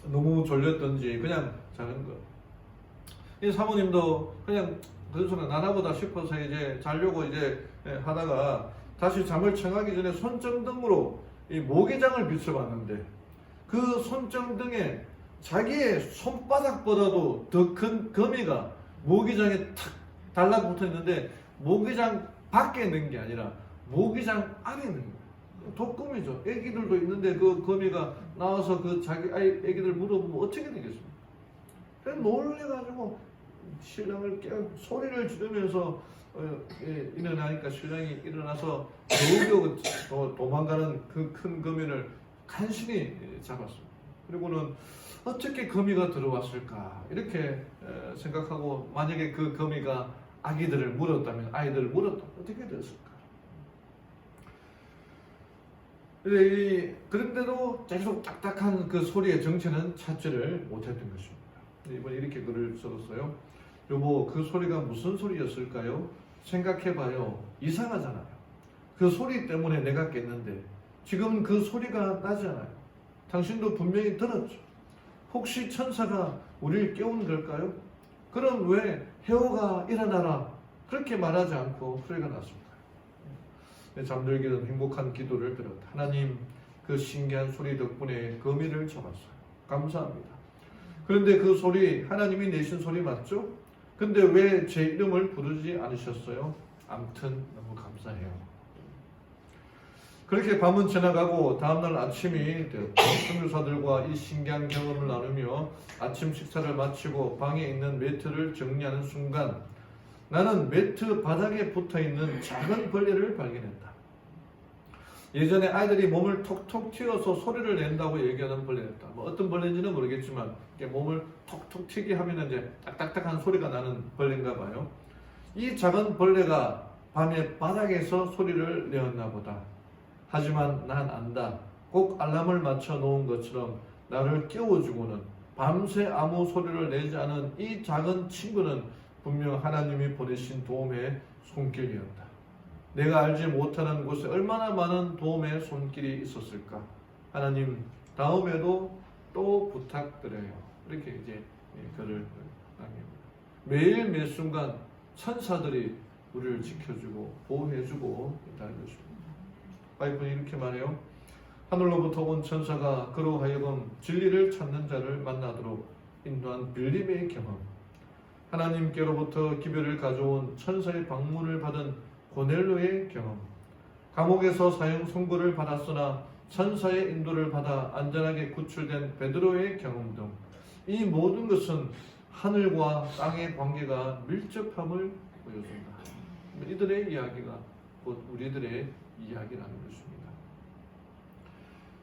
너무 졸렸던지 그냥 자는 거예요. 이 사모님도 그냥 그런 소리 나나보다 싶어서 이제 자려고 이제 하다가 다시 잠을 청하기 전에 손전등으로 이 모기장을 비춰봤는데 그 손전등에 자기의 손바닥보다도 더 큰 거미가 모기장에 탁 달라붙어 있는데 모기장 밖에 있는 게 아니라 모기장 안에 있는 거예요. 독거미죠. 애기들도 있는데 그 거미가 나와서 그 자기 애기들 물어보면 어떻게 되겠습니까? 그래서 놀래가지고 신랑을 소리를 지르면서 일어나니까 신랑이 일어나서 겨우겨우 도망가는 그 큰 거미를 간신히 잡았습니다. 그리고는 어떻게 거미가 들어왔을까 이렇게 생각하고 만약에 그 거미가 아기들을 물었다면 아이들을 물었다면 어떻게 됐을까? 그런데도 계속 딱딱한 그 소리의 정체는 찾지를 못했던 것입니다. 이번에 이렇게 글을 써뒀어요. 여보, 그 소리가 무슨 소리였을까요? 생각해봐요. 이상하잖아요. 그 소리 때문에 내가 깼는데 지금은 그 소리가 나지 않아요. 당신도 분명히 들었죠. 혹시 천사가 우리를 깨운 걸까요? 그럼 왜 혜호가 일어나라 그렇게 말하지 않고 소리가 났을까요? 잠들기 전 행복한 기도를 드렸다. 하나님, 그 신기한 소리 덕분에 거미를 잡았어요. 감사합니다. 그런데 그 소리 하나님이 내신 소리 맞죠? 근데 왜 제 이름을 부르지 않으셨어요? 암튼 너무 감사해요. 그렇게 밤은 지나가고 다음날 아침이 되었고 선교사들과 이 신기한 경험을 나누며 아침 식사를 마치고 방에 있는 매트를 정리하는 순간 나는 매트 바닥에 붙어있는 작은 벌레를 발견했다. 예전에 아이들이 몸을 톡톡 튀어서 소리를 낸다고 얘기하는 벌레였다. 뭐 어떤 벌레인지는 모르겠지만 몸을 톡톡 튀게 하면 이제 딱딱딱한 소리가 나는 벌레인가 봐요. 이 작은 벌레가 밤에 바닥에서 소리를 내었나 보다. 하지만 난 안다. 꼭 알람을 맞춰 놓은 것처럼 나를 깨워주고는 밤새 아무 소리를 내지 않은 이 작은 친구는 분명 하나님이 보내신 도움의 손길이었다. 내가 알지 못하는 곳에 얼마나 많은 도움의 손길이 있었을까. 하나님, 다음에도 또 부탁드려요. 이렇게 이제 글을 남깁니다. 매일 매 순간 천사들이 우리를 지켜주고 보호해주고 있다는 것입니다. 바이블이 이렇게 말해요. 하늘로부터 온 천사가 그로 하여금 진리를 찾는 자를 만나도록 인도한 빌림의 경험. 하나님께로부터 기별을 가져온 천사의 방문을 받은 고넬로의 경험. 감옥에서 사형 선고를 받았으나 천사의 인도를 받아 안전하게 구출된 베드로의 경험 등 이 모든 것은 하늘과 땅의 관계가 밀접함을 보여준다. 이들의 이야기가 곧 우리들의 이야기라는 것입니다.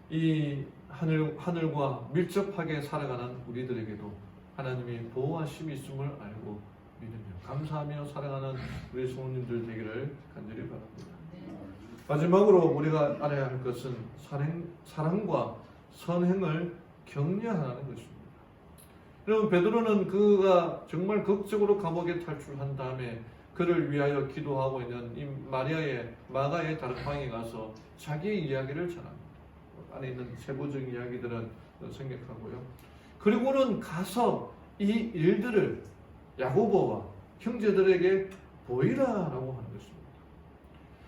이 하늘과 밀접하게 살아가는 우리들에게도 하나님의 보호하심이 있음을 알고 믿으며 감사하며 살아가는 우리 성도님들 되기를 간절히 바랍니다. 마지막으로 우리가 알아야 할 것은 사랑과 선행을 격려하는 것입니다. 여러분, 베드로는 그가 정말 극적으로 감옥에 탈출한 다음에 그를 위하여 기도하고 있는 이 마가의 다락방에 가서 자기의 이야기를 전합니다. 안에 있는 세부적인 이야기들은 생략하고요. 그리고는 가서 이 일들을 야고보와 형제들에게 보이라라고 하는 것입니다.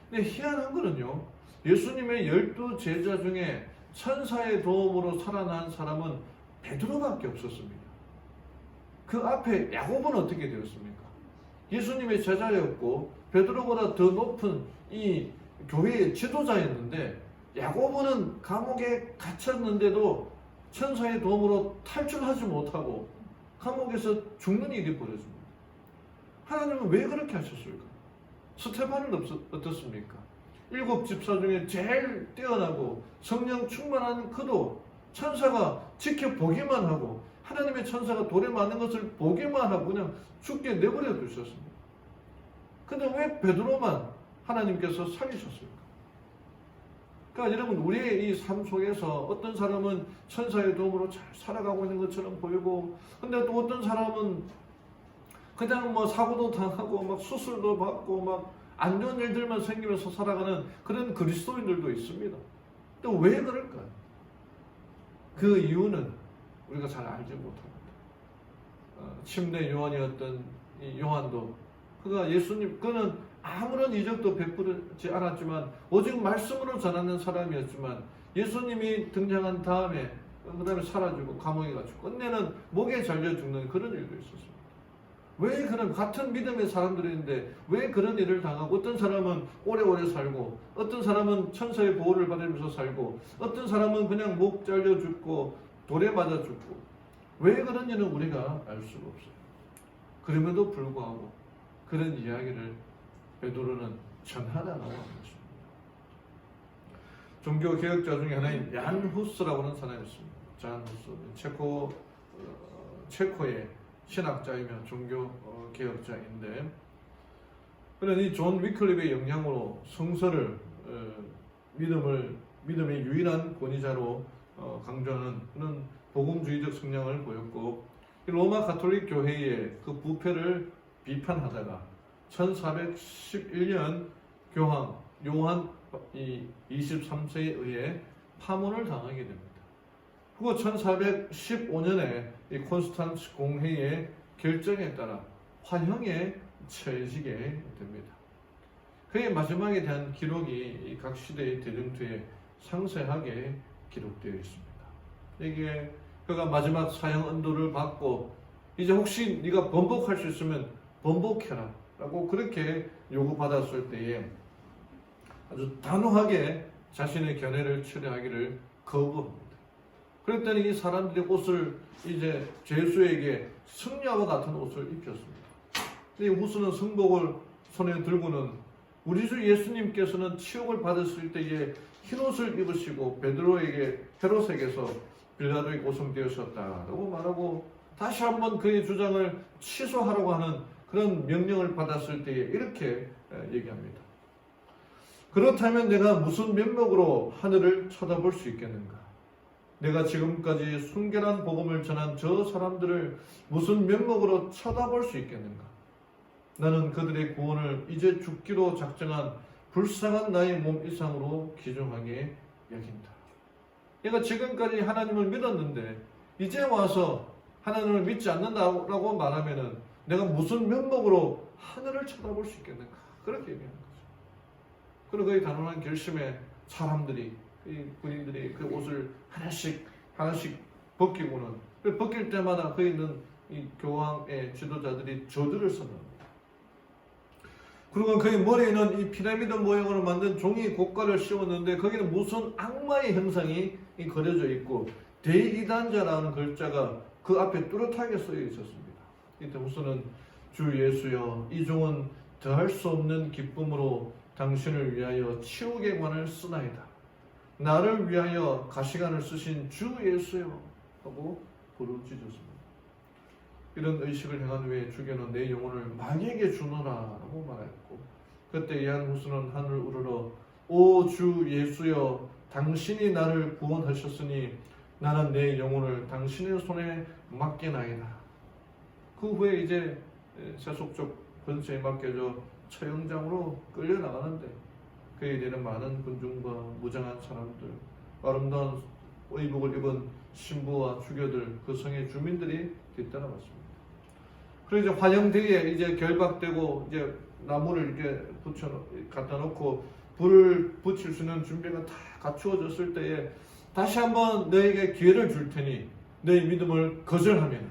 근데 희한한 거는요, 예수님의 12 제자 중에 천사의 도움으로 살아난 사람은 베드로밖에 없었습니다. 그 앞에 야고보는 어떻게 되었습니까? 예수님의 제자였고 베드로보다 더 높은 이 교회의 지도자였는데 야고보는 감옥에 갇혔는데도 천사의 도움으로 탈출하지 못하고 감옥에서 죽는 일이 벌어집니다. 하나님은 왜 그렇게 하셨을까? 스테반은 어떻습니까? 7 집사 중에 제일 뛰어나고 성령 충만한 그도 천사가 지켜보기만 하고 하나님의 천사가 돌에 맞는 것을 보기만 하고 그냥 죽게 내버려 두셨습니다. 근데 왜 베드로만 하나님께서 살리셨을까? 그러니까 여러분, 우리의 이 삶 속에서 어떤 사람은 천사의 도움으로 잘 살아가고 있는 것처럼 보이고, 근데 또 어떤 사람은 그냥 뭐 사고도 당하고 막 수술도 받고 막 안 좋은 일들만 생기면서 살아가는 그런 그리스도인들도 있습니다. 또 왜 그럴까요? 그 이유는 우리가 잘 알지 못합니다. 침례 요한이었던 이 요한도 그가 예수님 그는 아무런 이적도 베푸지 않았지만 오직 말씀으로 전하는 사람이었지만 예수님이 등장한 다음에 그다음에 사라지고 감옥에 갇히고 끝내는 목에 잘려 죽는 그런 일도 있었습니다. 왜 그런 같은 믿음의 사람들인데 왜 그런 일을 당하고 어떤 사람은 오래오래 살고 어떤 사람은 천사의 보호를 받으면서 살고 어떤 사람은 그냥 목 잘려 죽고 돌에 맞아 죽고 왜 그런 일은 우리가 알 수가 없어요. 그럼에도 불구하고 그런 이야기를 베드로는 전하라고 하는 것입니다. 종교 개혁자 중에 하나인 얀 후스라고 하는 사람이 있습니다. 잔 후스, 체코의 신학자이며 종교 개혁자인데 그런 이 존 위클립의 영향으로 성서를 믿음의 유일한 권위자로 강조하는 그런 복음주의적 성향을 보였고 로마 가톨릭 교회의 그 부패를 비판하다가 1411년 교황 요한 23세에 의해 파문을 당하게 됩니다. 그리고 1415년에 이 콘스탄츠 공회의 결정에 따라 화형에 처해지게 됩니다. 그의 마지막에 대한 기록이 각 시대의 대정투에 상세하게 기록되어 있습니다. 이게 그가 마지막 사형 언도를 받고 이제 혹시 네가 번복할 수 있으면 번복해라 라고 그렇게 요구받았을 때에 아주 단호하게 자신의 견해를 철회하기를 거부합니다. 그랬더니 이 사람들이 옷을 이제 죄수에게 승려와 같은 옷을 입혔습니다. 이 후스는 성복을 손에 들고는 우리 주 예수님께서는 치욕을 받았을 때에 흰 옷을 입으시고 베드로에게 헤롯에게서 빌라도에게 고성되었었다라고 말하고 다시 한번 그의 주장을 취소하라고 하는 그런 명령을 받았을 때에 이렇게 얘기합니다. 그렇다면 내가 무슨 면목으로 하늘을 쳐다볼 수 있겠는가? 내가 지금까지 순결한 복음을 전한 저 사람들을 무슨 면목으로 쳐다볼 수 있겠는가? 나는 그들의 구원을 이제 죽기로 작정한 불쌍한 나의 몸 이상으로 귀중하게 여긴다. 내가 지금까지 하나님을 믿었는데 이제 와서 하나님을 믿지 않는다고 말하면은 내가 무슨 면목으로 하늘을 쳐다볼 수 있겠는가? 그렇게 얘기하는 거죠. 그리고 그의 단호한 결심에 사람들이 이 군인들이 그 옷을 하나씩 벗기고는 벗길 때마다 거기 있는 이 교황의 지도자들이 저주를 선언합니다. 그리고 그의 머리에는 이 피라미드 모양으로 만든 종이 고가를 씌웠는데 거기는 무슨 악마의 형상이 그려져 있고 대이단자라는 글자가 그 앞에 뚜렷하게 쓰여 있었습니다. 이때 후스는 주 예수여 이 종은 더할 수 없는 기쁨으로 당신을 위하여 치욕의 관을 쓰나이다. 나를 위하여 가시관을 쓰신 주 예수여 하고 부르짖었습니다. 이런 의식을 행한 후에 주께는 내 영혼을 마귀에게 주노라 라고 말했고 그때 얀 후스는 하늘을 우러러 오 주 예수여 당신이 나를 구원하셨으니 나는 내 영혼을 당신의 손에 맡기나이다. 그 후에 이제 세속적 권세에 맡겨져 처형장으로 끌려나가는데 그에 대한 많은 군중과 무장한 사람들 아름다운 의복을 입은 신부와 주교들 그 성의 주민들이 뒤따라갔습니다. 그래서 이제 화형대에 이제 결박되고 이제 나무를 이렇게 갖다 놓고 불을 붙일 수 있는 준비가 다 갖추어졌을 때에 다시 한번 너에게 기회를 줄 테니 너의 믿음을 거절하면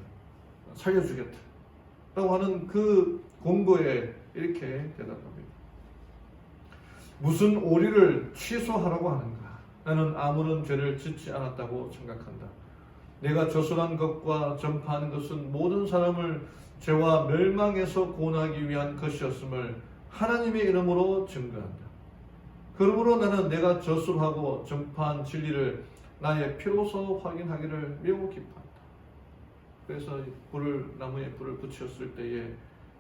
살려주겠다 라고 하는 그 공고에 이렇게 대답합니다. 무슨 오리를 취소하라고 하는가? 나는 아무런 죄를 짓지 않았다고 생각한다. 내가 저술한 것과 전파한 것은 모든 사람을 죄와 멸망에서 구원하기 위한 것이었음을 하나님의 이름으로 증거한다. 그러므로 나는 내가 저술하고 전파한 진리를 나의 피로서 확인하기를 매우 기뻐한다. 그래서 나무에 불을 붙였을 때에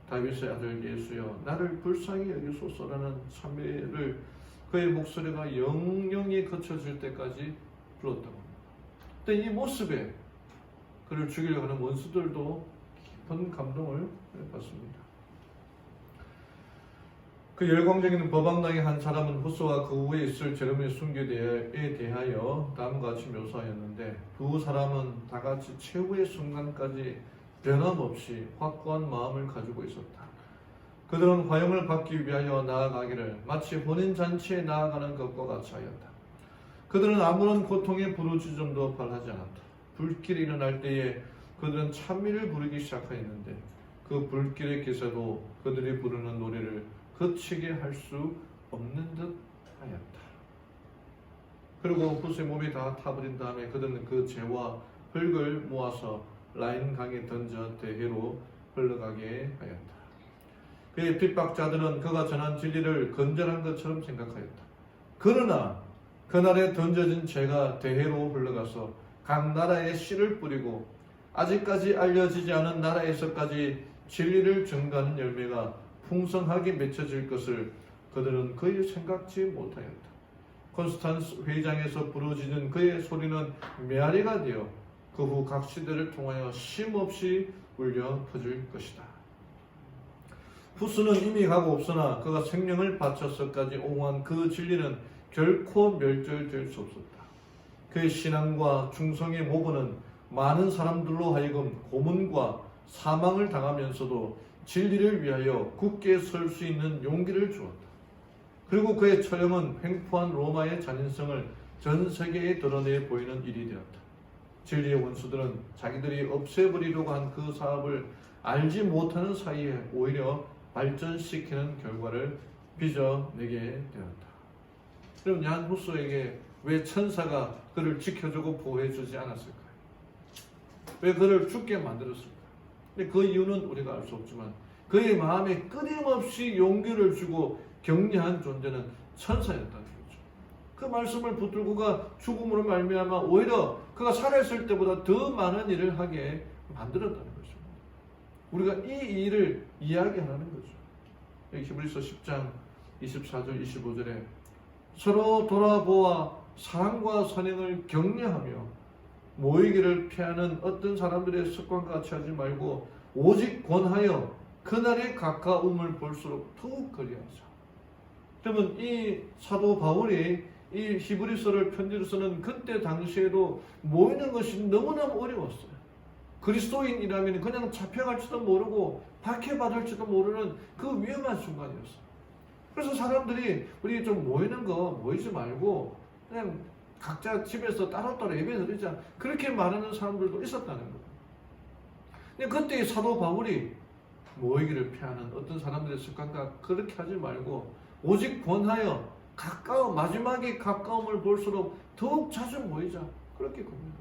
다윗의 아들 예수여 나를 불쌍히 여기소서라는 찬미를 그의 목소리가 영영이 거쳐질 때까지 불렀다고 합니다. 근데 이 모습에 그를 죽이려고 하는 원수들도 깊은 감동을 받습니다. 그 열광적인 법왕당의 한 사람은 후스와 그 후에 있을 제르미의 순교에 대하여 다음과 같이 묘사하였는데 두 사람은 다같이 최후의 순간까지 변함없이 확고한 마음을 가지고 있었다. 그들은 화형을 받기 위하여 나아가기를 마치 혼인잔치에 나아가는 것과 같이 하였다. 그들은 아무런 고통의 부르짖음도 발하지 않았다. 불길이 일어날 때에 그들은 찬미를 부르기 시작하였는데 그 불길의 기세도 그들이 부르는 노래를 그치게 할 수 없는 듯 하였다. 그리고 후스의 몸이 다 타버린 다음에 그들은 그 재와 흙을 모아서 라인 강에 던져 대해로 흘러가게 하였다. 그의 핍박자들은 그가 전한 진리를 건전한 것처럼 생각하였다. 그러나 그날에 던져진 재가 대해로 흘러가서 각 나라에 씨를 뿌리고 아직까지 알려지지 않은 나라에서까지 진리를 증가하는 열매가 풍성하게 맺혀질 것을 그들은 거의 생각지 못하였다. 콘스탄스 회의장에서 부르짖은 그의 소리는 메아리가 되어 그 후 각 시대를 통하여 쉼없이 울려 퍼질 것이다. 후스는 이미 가고 없으나 그가 생명을 바쳐서까지 옹호한 그 진리는 결코 멸절될 수 없었다. 그의 신앙과 충성의 모범은 많은 사람들로 하여금 고문과 사망을 당하면서도 진리를 위하여 굳게 설 수 있는 용기를 주었다. 그리고 그의 처형은 횡포한 로마의 잔인성을 전 세계에 드러내 보이는 일이 되었다. 진리의 원수들은 자기들이 없애버리려고 한 그 사업을 알지 못하는 사이에 오히려 발전시키는 결과를 빚어내게 되었다. 그럼 얀 후스에게 왜 천사가 그를 지켜주고 보호해주지 않았을까요? 왜 그를 죽게 만들었을까요? 근데 그 이유는 우리가 알 수 없지만 그의 마음에 끊임없이 용기를 주고 격려한 존재는 천사였다는 거죠. 그 말씀을 붙들고 그가 죽음으로 말미암아 오히려 그가 살아있을 때보다 더 많은 일을 하게 만들었다는 거죠. 우리가 이 일을 이야기하는 거죠. 히브리서 10장 24절 25절에 서로 돌아보아 사랑과 선행을 격려하며 모이기를 피하는 어떤 사람들의 습관과 같이 하지 말고 오직 권하여 그날의 가까움을 볼수록 더욱 그리하자. 그러면 이 사도 바울이 이 히브리서를 편지로 쓰는 그때 당시에도 모이는 것이 너무너무 어려웠어요. 그리스도인이라면 그냥 잡혀갈지도 모르고 박해받을지도 모르는 그 위험한 순간이었어요. 그래서 사람들이 우리 좀 모이는 거 모이지 말고 그냥 각자 집에서 따로따로 예배 드리자 그렇게 말하는 사람들도 있었다는 거예요. 근데 그때 사도 바울이 모이기를 피하는 어떤 사람들의 습관과 그렇게 하지 말고 오직 권하여 마지막에 가까움을 볼수록 더욱 자주 모이자 그렇게 겁니다.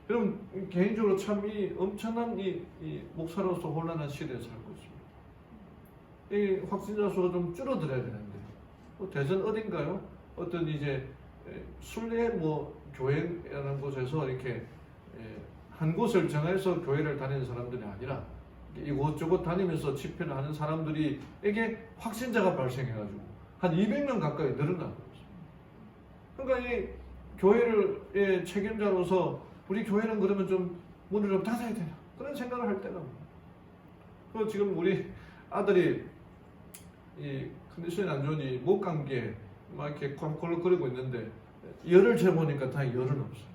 여러분 개인적으로 참 이 엄청난 이 목사로서 혼란한 시대에 살고 있습니다. 이 확진자 수가 좀 줄어들어야 되는데 대전 어딘가요? 어떤 이제 순례 교회라는 곳에서 이렇게 한 곳을 정해서 교회를 다니는 사람들이 아니라 이곳저곳 다니면서 집회를 하는 사람들에게 확진자가 발생해가지고 한 200명 가까이 늘어나고 있습니다. 그러니까 이 교회의 책임자로서 우리 교회는 그러면 좀 문을 좀 닫아야 되나 그런 생각을 할 때가 그리고 지금 우리 아들이 이 컨디션이 안 좋으니 목 감기에 막 이렇게 콜콜거리고 있는데 열을 재보니까 다행히 열은 없어요.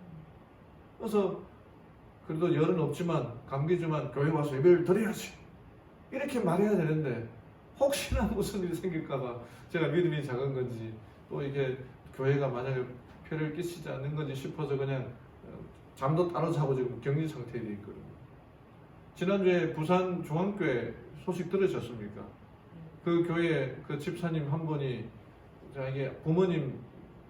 그래서 그래도 열은 없지만 감기지만 교회 와서 예배를 드려야지 이렇게 말해야 되는데 혹시나 무슨 일이 생길까봐 제가 믿음이 작은 건지 또 이게 교회가 만약에 폐를 끼치지 않는 건지 싶어서 그냥 잠도 따로 자고 지금 격리 상태에 있거든요. 지난주에 부산 중앙교회 소식 들으셨습니까? 그 교회 그 집사님 한 분이 자기 부모님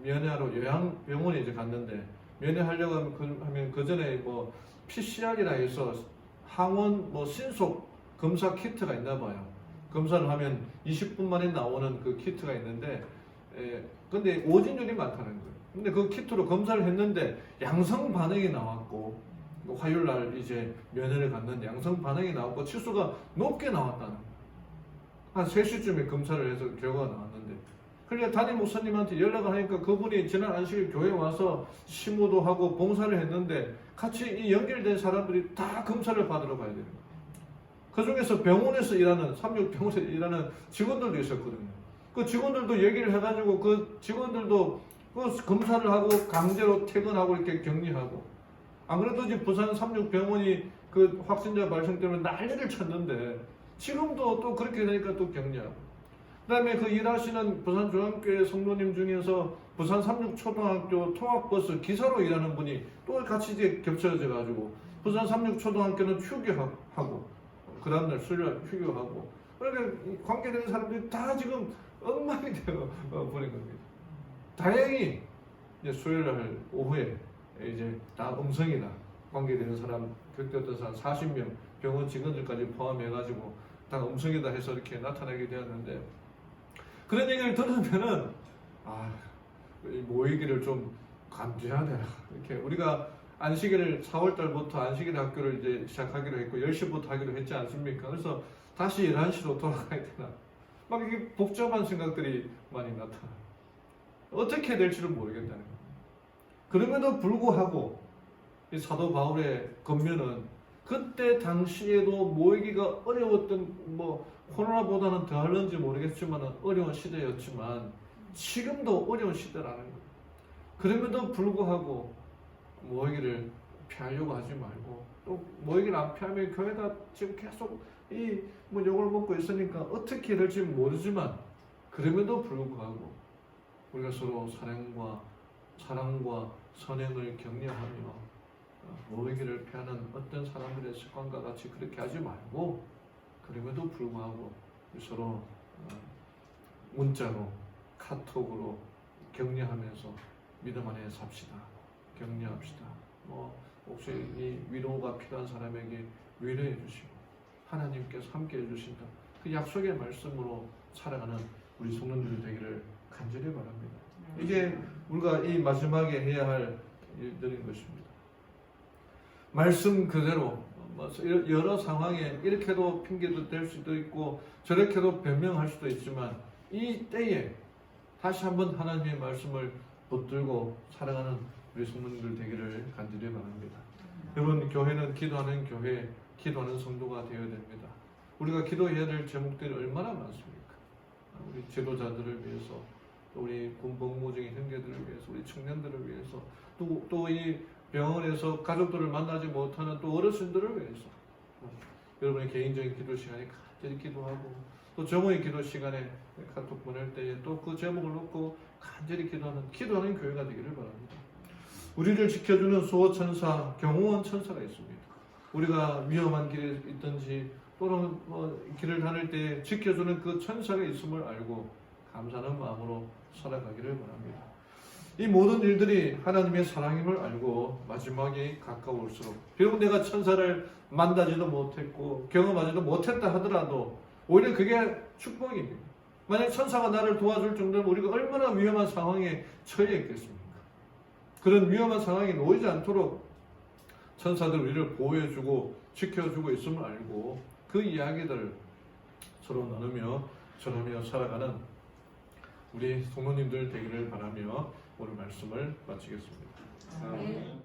면회하러 요양병원에 이제 갔는데 면회하려고 하면 그 전에 PCR이라 해서 항원 신속 검사 키트가 있나 봐요. 검사를 하면 20분 만에 나오는 그 키트가 있는데 근데 오진율이 많다는 거예요. 근데 그 키트로 검사를 했는데 양성 반응이 나왔고 화요일 날 이제 면회를 갔는데 양성 반응이 나왔고 치수가 높게 나왔다는 거예요. 한 3시쯤에 검사를 해서 결과가 나왔는데 그러니까 담임 목사님한테 연락을 하니까 그분이 지난 안식일 교회에 와서 시무도 하고 봉사를 했는데 같이 이 연결된 사람들이 다 검사를 받으러 가야 되는 거예요. 그 중에서 병원에서 일하는 삼육병원에서 일하는 직원들도 있었거든요. 그 직원들도 얘기를 해가지고 그 직원들도 그 검사를 하고 강제로 퇴근하고 이렇게 격리하고 안 그래도 이제 부산 삼육병원이 그 확진자 발생 때문에 난리를 쳤는데 지금도 또 그렇게 되니까 또 격리하고. 그다음에 그 일하시는 부산중앙교회 성도님 중에서 부산 삼육초등학교 통학버스 기사로 일하는 분이 또 같이 이제 겹쳐져 가지고 부산 삼육초등학교는 휴교하고 그 다음날 수요일 휴교하고 그러니까 관계되는 사람들이 다 지금 엉망이 되어 버린 겁니다. 다행히 이제 수요일날 오후에 이제 다 음성이다. 관계되는 사람, 격리됐던 사람 40명, 병원 직원들까지 포함해가지고 다 음성이다 해서 이렇게 나타나게 되었는데 그런 얘기를 들으면은 모이기를 좀 감지해야 되나 이렇게 우리가 안식일을 4월 달부터 안식일 학교를 이제 시작하기로 했고 10시부터 하기로 했지 않습니까? 그래서 다시 11시로 돌아가야 되나 막 이게 복잡한 생각들이 많이 나타나요. 어떻게 될지를 모르겠다는 겁니다. 그럼에도 불구하고 이 사도 바울의 권면은 그때 당시에도 모이기가 어려웠던 코로나보다는 덜한지 모르겠지만 어려운 시대였지만 지금도 어려운 시대라는 거예요. 그럼에도 불구하고 모이기를 피하려고 하지 말고 또 모이기를 안 피하면 교회가 지금 계속 욕을 먹고 있으니까 어떻게 될지 모르지만 그럼에도 불구하고 우리가 서로 사랑과 선행을 격려하며 모이기를 피하는 어떤 사람들의 습관과 같이 그렇게 하지 말고 그럼에도 불구하고 서로 문자로 카톡으로 격려하면서 믿음 안에 삽시다. 격려합시다. 혹시 이 위로가 필요한 사람에게 위로해 주시고 하나님께서 함께 해주신다. 그 약속의 말씀으로 살아가는 우리 성도들 되기를 간절히 바랍니다. 이게 우리가 이 마지막에 해야 할 일들인 것입니다. 말씀 그대로 여러 상황에 이렇게도 핑계도 될 수도 있고 저렇게도 변명할 수도 있지만 이 때에 다시 한번 하나님의 말씀을 붙들고 살아가는 우리 성도들 되기를 간절히 바랍니다. 여러분 교회는 기도하는 교회, 기도하는 성도가 되어야 됩니다. 우리가 기도해야 될 제목들이 얼마나 많습니까? 우리 지도자들을 위해서, 또 우리 군복무적인 형제들을 위해서, 우리 청년들을 위해서, 또 이 병원에서 가족들을 만나지 못하는 또 어르신들을 위해서 여러분의 개인적인 기도 시간에 간절히 기도하고 또 정오의 기도 시간에 카톡 보낼 때에 또 그 제목을 놓고 간절히 기도하는 교회가 되기를 바랍니다. 우리를 지켜주는 수호천사, 경호원 천사가 있습니다. 우리가 위험한 길에 있든지 또는 길을 다닐 때 지켜주는 그 천사가 있음을 알고 감사하는 마음으로 살아가기를 바랍니다. 이 모든 일들이 하나님의 사랑임을 알고 마지막이 가까울수록 비록 내가 천사를 만나지도 못했고 경험하지도 못했다 하더라도 오히려 그게 축복입니다. 만약 천사가 나를 도와줄 정도면 우리가 얼마나 위험한 상황에 처해 있겠습니까? 그런 위험한 상황에 놓이지 않도록 천사들 우리를 보호해주고 지켜주고 있음을 알고 그 이야기들을 서로 나누며 전하며 살아가는 우리 성도님들 되기를 바라며 오늘 말씀을 마치겠습니다. 아멘.